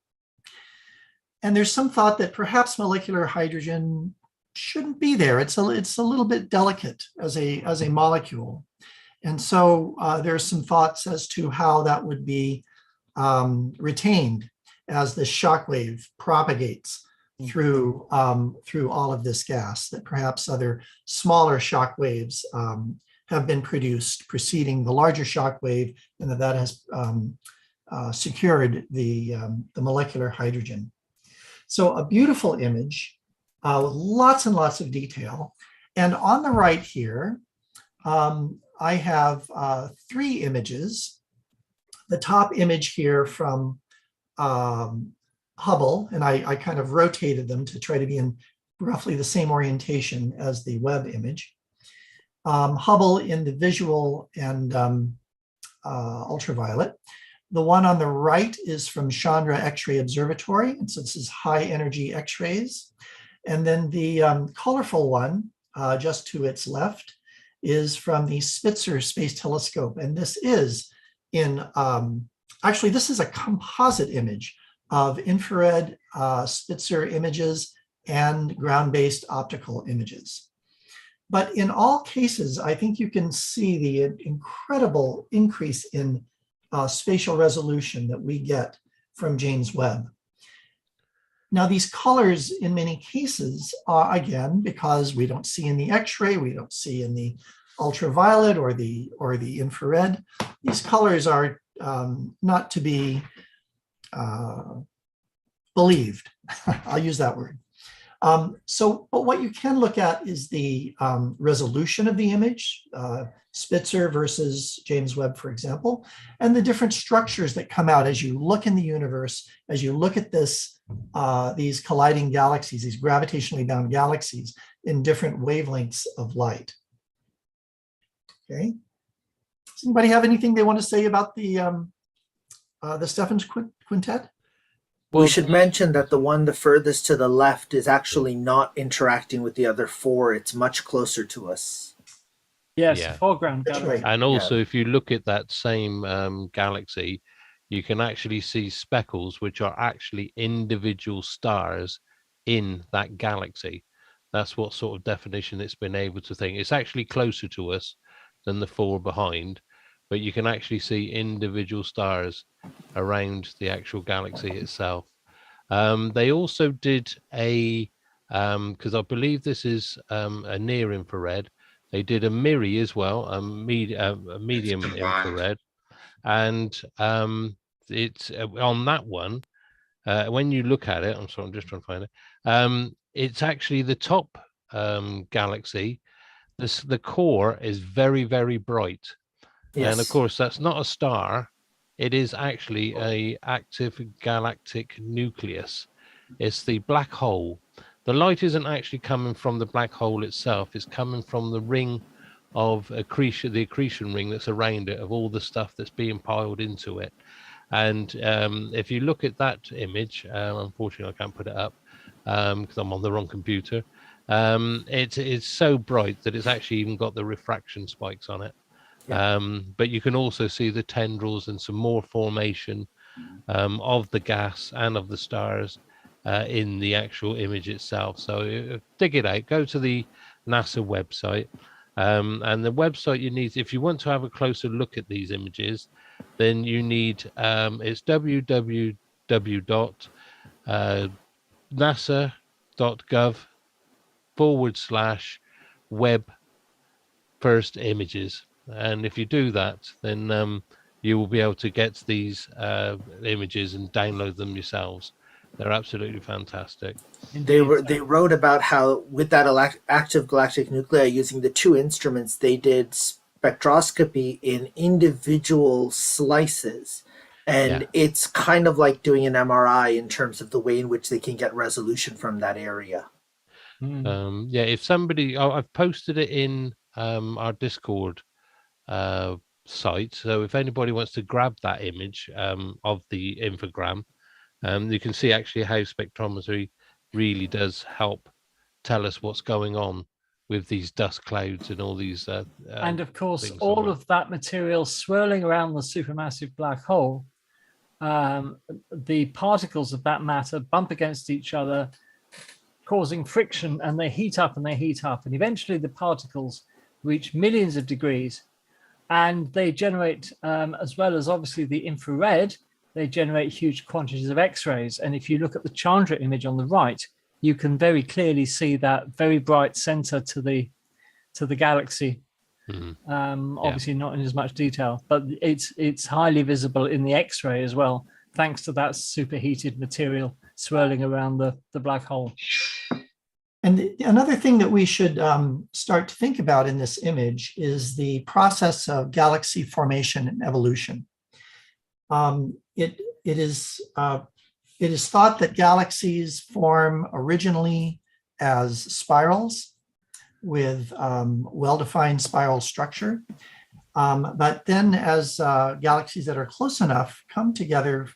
And there's some thought that perhaps molecular hydrogen shouldn't be there. It's a little bit delicate as a molecule. And so there's some thoughts as to how that would be retained as the shock wave propagates through all of this gas, that perhaps other smaller shock waves have been produced preceding the larger shock wave, and that has secured the molecular hydrogen. So a beautiful image with lots and lots of detail. And on the right here, I have 3 images. The top image here from Hubble, and I kind of rotated them to try to be in roughly the same orientation as the Webb image. Hubble in the visual and ultraviolet. The one on the right is from Chandra X-ray Observatory, and so this is high energy X-rays. And then the colorful one, just to its left, is from the Spitzer Space Telescope. And this is actually, this is a composite image of infrared Spitzer images and ground-based optical images. But in all cases, I think you can see the incredible increase in spatial resolution that we get from James Webb. Now, these colors in many cases are, again, because we don't see in the X-ray, we don't see in the ultraviolet or the infrared. These colors are not to be believed. I'll use that word. But what you can look at is the resolution of the image, Spitzer versus James Webb, for example, and the different structures that come out as you look in the universe, as you look at these colliding galaxies, these gravitationally bound galaxies in different wavelengths of light. Okay. Does anybody have anything they want to say about the Stephan's quintet? We should mention that the one the furthest to the left is actually not interacting with the other 4. It's much closer to us. Yes, Yeah. foreground galaxy. Right. And also, if you look at that same galaxy, you can actually see speckles, which are actually individual stars in that galaxy. That's what sort of definition it's been able to think. It's actually closer to us than the 4 behind, but you can actually see individual stars around the actual galaxy itself. They also did because I believe this is a near infrared, they did a MIRI as well, a medium infrared, and it's on that one. When you look at it, I'm sorry, I'm just trying to find it. It's actually the top galaxy. The core is very, very bright. Yes. And of course, that's not a star. It is actually an active galactic nucleus. It's the black hole. The light isn't actually coming from the black hole itself. It's coming from the ring of accretion, the accretion ring that's around it, of all the stuff that's being piled into it. And if you look at that image, unfortunately, I can't put it up because I'm on the wrong computer. It's so bright that it's actually even got the refraction spikes on it. Yeah. But you can also see the tendrils and some more formation of the gas and of the stars in the actual image itself. So dig it out, go to the NASA website, and the website you need, if you want to have a closer look at these images, then you need, it's www.nasa.gov www.nasa.gov/web first images. And if you do that, then you will be able to get these images and download them yourselves. They're absolutely fantastic. They wrote about how with that active galactic nuclei, using the two instruments, they did spectroscopy in individual slices. And it's kind of like doing an MRI in terms of the way in which they can get resolution from that area. If somebody, I've posted it in our Discord site. So if anybody wants to grab that image of the infogram, you can see actually how spectrometry really does help tell us what's going on with these dust clouds and all these and of course all of that material swirling around the supermassive black hole, the particles of that matter bump against each other, causing friction, and they heat up and they heat up, and eventually the particles reach millions of degrees, and they generate, as well as obviously the infrared, they generate huge quantities of X-rays. And if you look at the Chandra image on the right, you can very clearly see that very bright center to the galaxy. Obviously not in as much detail, but it's highly visible in the X-ray as well, thanks to that superheated material swirling around the black hole. And another thing that we should start to think about in this image is the process of galaxy formation and evolution. It is thought that galaxies form originally as spirals with well-defined spiral structure. But then as galaxies that are close enough come together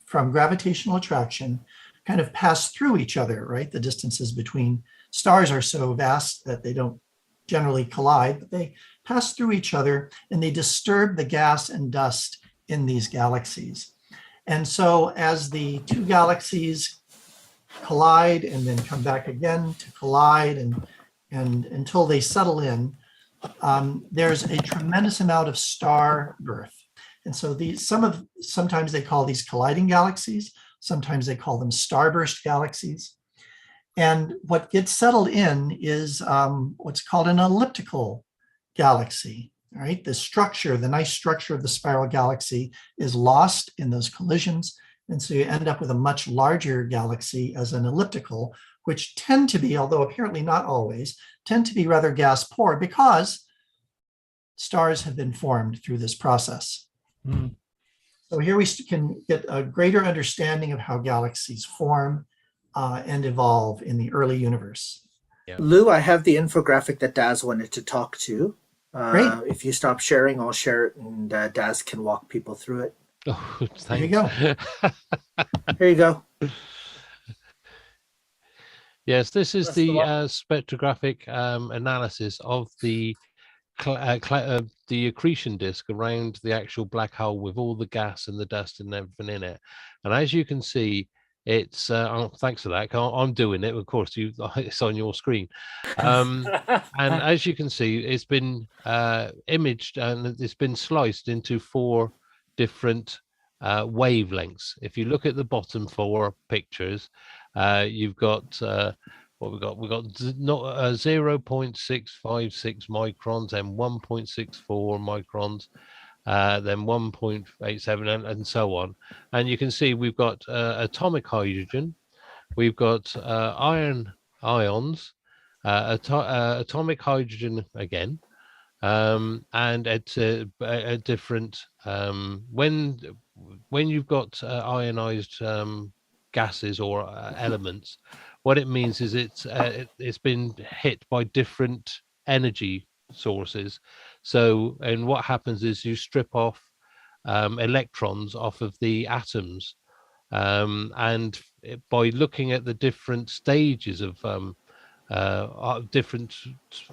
from gravitational attraction, kind of pass through each other, right? The distances between stars are so vast that they don't generally collide, but they pass through each other and they disturb the gas and dust in these galaxies. And so as the two galaxies collide and then come back again to collide and until they settle in, there's a tremendous amount of star birth. And so sometimes they call these colliding galaxies, sometimes they call them starburst galaxies. And what gets settled in is what's called an elliptical galaxy, right? The structure, the nice structure of the spiral galaxy is lost in those collisions. And so you end up with a much larger galaxy as an elliptical, which tend to be, although apparently not always, tend to be rather gas poor because stars have been formed through this process. So here we can get a greater understanding of how galaxies form and evolve in the early universe. Lou, I have the infographic that Daz wanted to talk to. Great. If you stop sharing, I'll share it, and Daz can walk people through it. Oh, thanks. There you go. Here you go. Yes, this is the spectrographic analysis of the accretion disk around the actual black hole with all the gas and the dust and everything in it. And as you can see, it's thanks for that. I'm doing it, of course. It's on your screen, and as you can see, it's been imaged and it's been sliced into 4 different wavelengths. If you look at the bottom 4 pictures, you've got what we've got 0.656 microns and 1.64 microns, then 1.87 and so on. And you can see we've got atomic hydrogen, we've got iron ions, atomic hydrogen again, and at a different when you've got ionized gases or elements, what it means is it's been hit by different energy sources. So, and what happens is you strip off electrons off of the atoms, and by looking at the different stages of different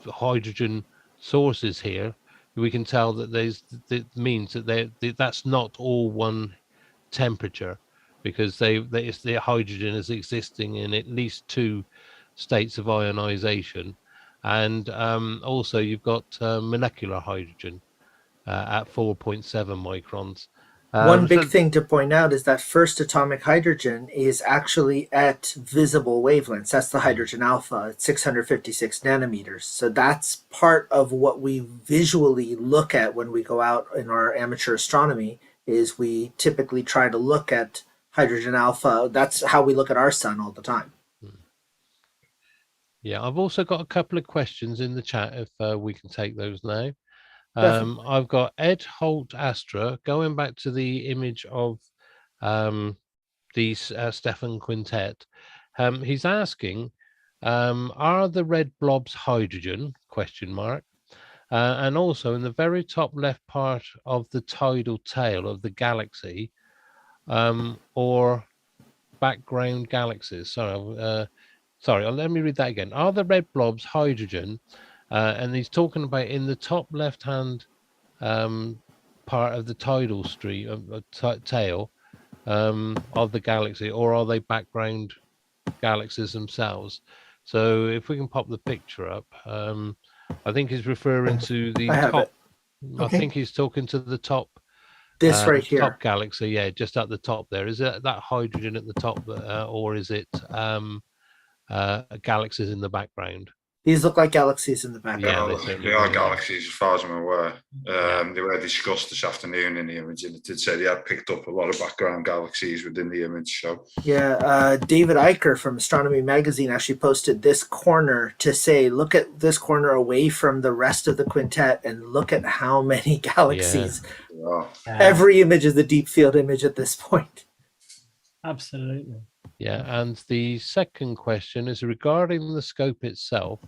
hydrogen sources here, we can tell that that means that that's not all one temperature, because the hydrogen is existing in at least 2 states of ionization. And also you've got molecular hydrogen at 4.7 microns, One big thing to point out is that first atomic hydrogen is actually at visible wavelengths. That's the hydrogen alpha at 656 nanometers. So that's part of what we visually look at when we go out in our amateur astronomy, is we typically try to look at hydrogen alpha. That's how we look at our sun all the time. Yeah, I've also got a couple of questions in the chat if we can take those now. I've got Ed Holt Astra, going back to the image of the Stephan Quintet. He's asking, are the red blobs hydrogen? Question mark. And also in the very top left part of the tidal tail of the galaxy, or background galaxies. Sorry, let me read that again. Are the red blobs hydrogen? And he's talking about in the top left-hand part of the tidal stream, tail of the galaxy, or are they background galaxies themselves? So if we can pop the picture up, I think he's referring to the top. I think he's talking to the top. This right here. Top galaxy, yeah, just at the top there. Is it that hydrogen at the top, or is it galaxies in the background? These look like galaxies in the background. Yeah, they are galaxies as far as I'm aware. They were discussed this afternoon in the image, and it did say they had picked up a lot of background galaxies within the image. So yeah, David Eicher from Astronomy Magazine actually posted this corner to say, look at this corner away from the rest of the quintet and look at how many galaxies. Yeah. Every image is the deep field image at this point. Absolutely. Yeah, and the second question is regarding the scope itself.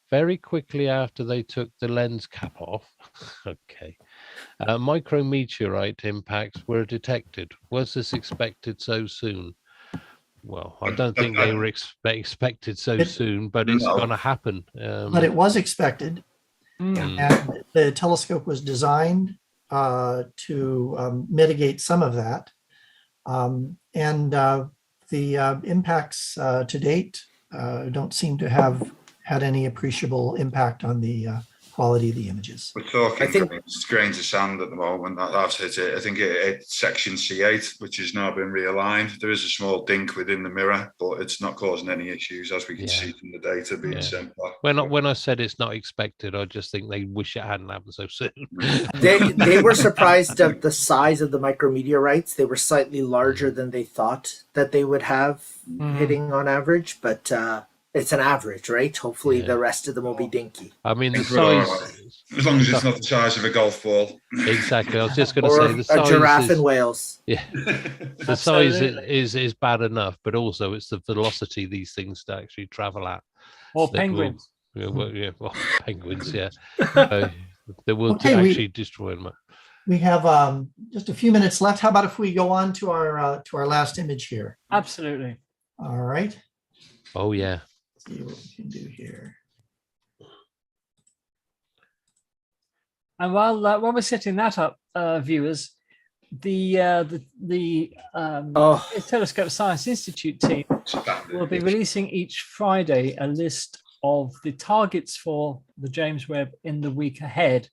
Very quickly after they took the lens cap off, micrometeorite impacts were detected. Was this expected so soon? Well, I don't think they were expected so soon, but it's going to happen. But it was expected. And the telescope was designed to mitigate some of that. The impacts to date don't seem to have had any appreciable impact on the quality of the images. We're talking grains of sand at the moment. That's hit it. I think it's section C8, which has now been realigned. There is a small dink within the mirror, but it's not causing any issues, as we can see from the data being sent back. When I said it's not expected, I just think they wish it hadn't happened so soon. They were surprised at the size of the micrometeorites. They were slightly larger than they thought that they would have hitting on average, but it's an average, right? Hopefully the rest of them will be dinky. I mean, the size... As long as it's not the size of a golf ball. Exactly. I was just going to say the size... a giraffe in Wales. Yeah. The size is bad enough, but also it's the velocity these things to actually travel at. Or penguins. Well, penguins, yeah. They will actually destroy them. We have just a few minutes left. How about if we go on to our last image here? Absolutely. All right. Oh, yeah. See what we can do here. And while we're setting that up, viewers, the Telescope Science Institute team will be releasing each Friday a list of the targets for the James Webb in the week ahead.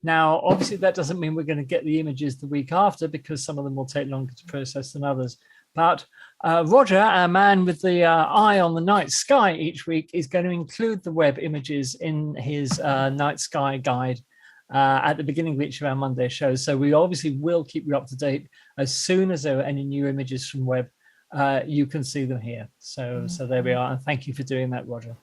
Now, obviously, that doesn't mean we're going to get the images the week after, because some of them will take longer to process than others. But Roger, our man with the eye on the night sky each week, is going to include the Webb images in his night sky guide at the beginning of each of our Monday shows. So we obviously will keep you up to date as soon as there are any new images from Webb. You can see them here. So there we are. And thank you for doing that, Roger.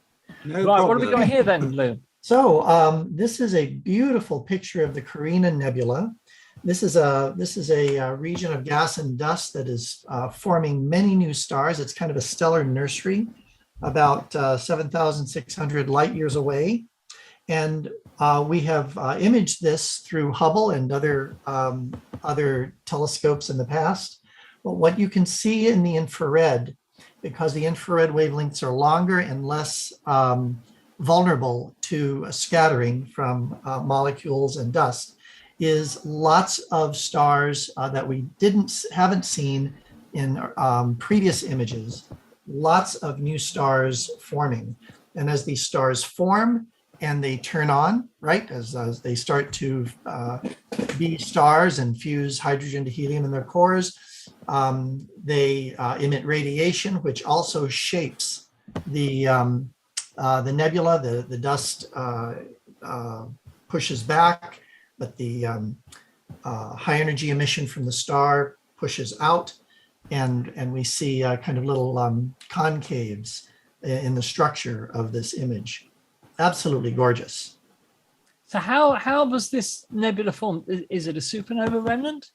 No right, problem. what have we got here then, Lou? So this is a beautiful picture of the Carina Nebula. This is a region of gas and dust that is forming many new stars. It's kind of a stellar nursery, about 7,600 light years away. And we have imaged this through Hubble and other telescopes in the past. But what you can see in the infrared, because the infrared wavelengths are longer and less vulnerable to scattering from molecules and dust, is lots of stars that we haven't seen in previous images. Lots of new stars forming. And as these stars form, and they turn on, right, as they start to be stars and fuse hydrogen to helium in their cores. They emit radiation, which also shapes the nebula. The dust pushes back, but the high energy emission from the star pushes out, and we see kind of little concaves in the structure of this image. Absolutely gorgeous. So how was this nebula formed? Is it a supernova remnant?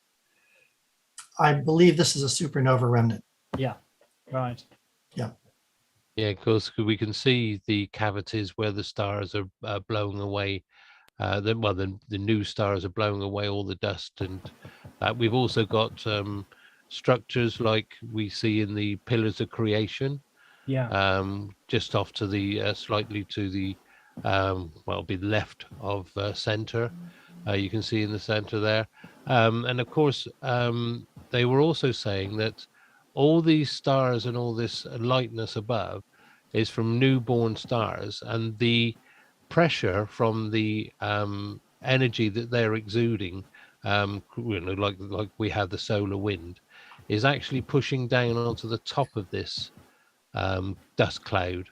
I believe this is a supernova remnant. Yeah, right. Yeah. Yeah, because we can see the cavities where the stars are blowing away. The new stars are blowing away all the dust, and we've also got structures like we see in the pillars of creation. Yeah. Just off to the slightly to the be left of center. You can see in the center there, and of course they were also saying that all these stars and all this lightness above is from newborn stars, and the pressure from the energy that they're exuding, like we have the solar wind, is actually pushing down onto the top of this dust cloud,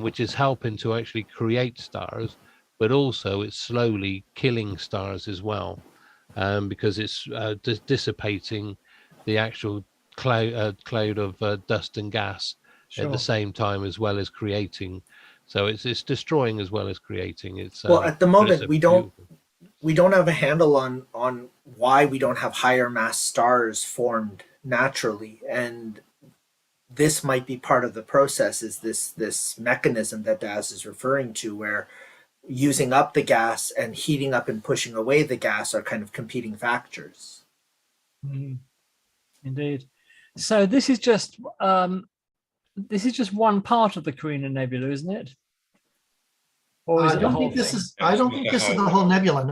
which is helping to actually create stars, but also it's slowly killing stars as well, because it's dissipating the actual cloud of dust and gas at the same time, as well as creating. So it's destroying as well as creating. It's well, at the moment we don't have a handle on why we don't have higher mass stars formed naturally, and this might be part of the process, is this mechanism that Daz is referring to, where using up the gas and heating up and pushing away the gas are kind of competing factors. Indeed. So this is just one part of the Carina Nebula, isn't it? Or is I don't think this is the whole nebula.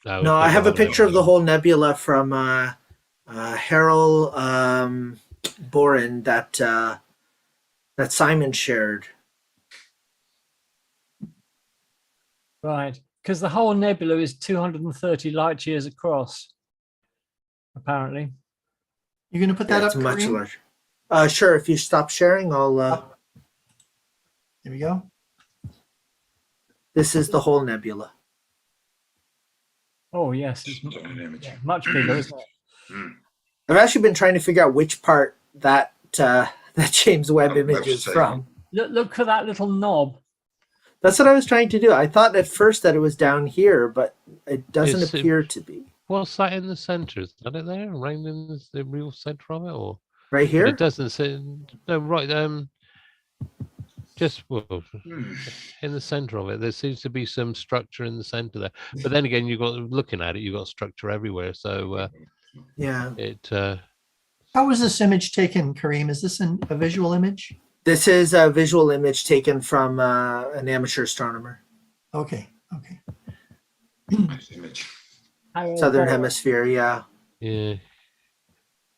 No, I have a picture of the whole nebula from Harold Boren that Simon shared. Right, because the whole nebula is 230 light years across, apparently. You're going to put that up, much Kareem? larger. Sure, if you stop sharing, I'll... Here we go. This is the whole nebula. Oh, yes. It's much bigger, isn't it? I've actually been trying to figure out which part that James Webb image is from. Look for that little knob. That's what I was trying to do. I thought at first that it was down here, but it doesn't appear to be. What's that in the center? Is that it there? Right in the real center of it, or right here? But it doesn't say. No, right. Just in the center of it, there seems to be some structure in the center there. But then again, looking at it, you've got structure everywhere. So yeah, it. How was this image taken, Kareem? Is this a visual image? This is a visual image taken from an amateur astronomer. Okay. Nice image. Southern Hemisphere, yeah. Yeah.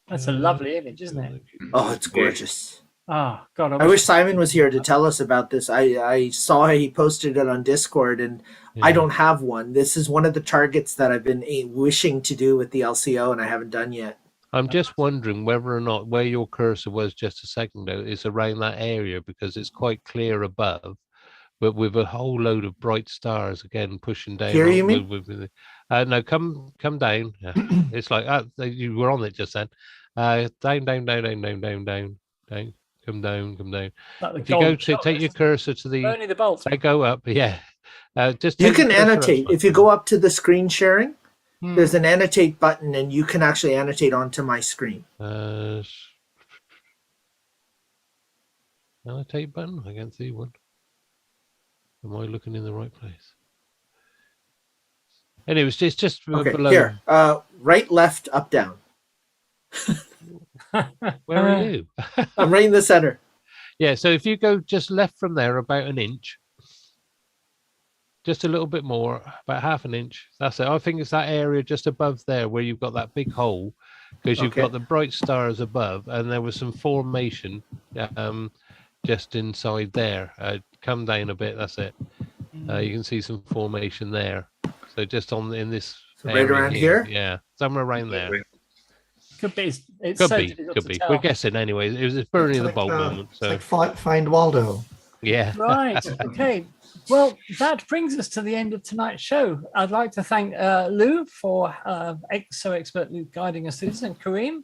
That's a lovely image, isn't it? Oh, it's gorgeous. Oh, God. I wish Simon was here to tell us about this. I saw he posted it on Discord, and I don't have one. This is one of the targets that I've been wishing to do with the LCO, and I haven't done yet. I'm just wondering whether or not where your cursor was just a second ago is around that area, because it's quite clear above, but with a whole load of bright stars again pushing down. Here, you mean? No, come down. It's like you were on it just then. Down. Come down. If you go to take your cursor to the, only the bolt. I go up. Yeah. Just you can annotate if you go up to the screen sharing. There's an annotate button, and you can actually annotate onto my screen. Annotate button? I can't see one. Am I looking in the right place? Anyway, it's just okay, below. Here, right, left, up, down. Where are you? I'm right in the center. Yeah, so if you go just left from there about an inch, just a little bit more, about half an inch. That's it. I think it's that area just above there where you've got that big hole, because you've got the bright stars above, and there was some formation just inside there. Come down a bit. That's it. You can see some formation there. So just in this So right area around here? Yeah, somewhere around there. Could be. It's Could so be. difficult Could to be. tell. We're guessing anyway. It was burning It's the bulb moment. So It's like Find Waldo. yeah. Right. Okay. Well, that brings us to the end of tonight's show. I'd like to thank Lou for so expertly guiding us through this, and Kareem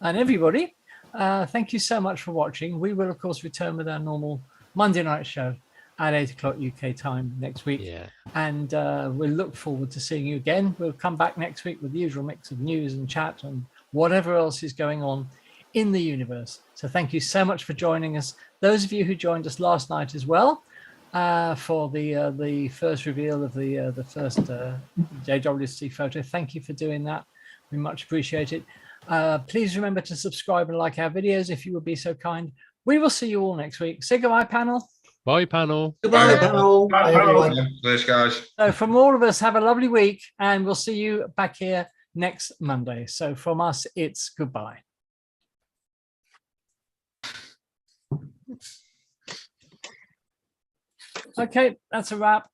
and everybody. Thank you so much for watching. We will, of course, return with our normal Monday night show at 8 o'clock UK time next week. Yeah. And we'll look forward to seeing you again. We'll come back next week with the usual mix of news and chat and whatever else is going on in the universe. So thank you so much for joining us. Those of you who joined us last night as well for the first reveal of the first JWST photo, thank you for doing that. We much appreciate it. Please remember to subscribe and like our videos if you would be so kind. We will see you all next week. Say goodbye, panel. Bye, panel. Goodbye, panel. Bye, everyone. Thanks, guys. So from all of us, have a lovely week, and we'll see you back here next Monday. So from us, it's goodbye. Okay, that's a wrap.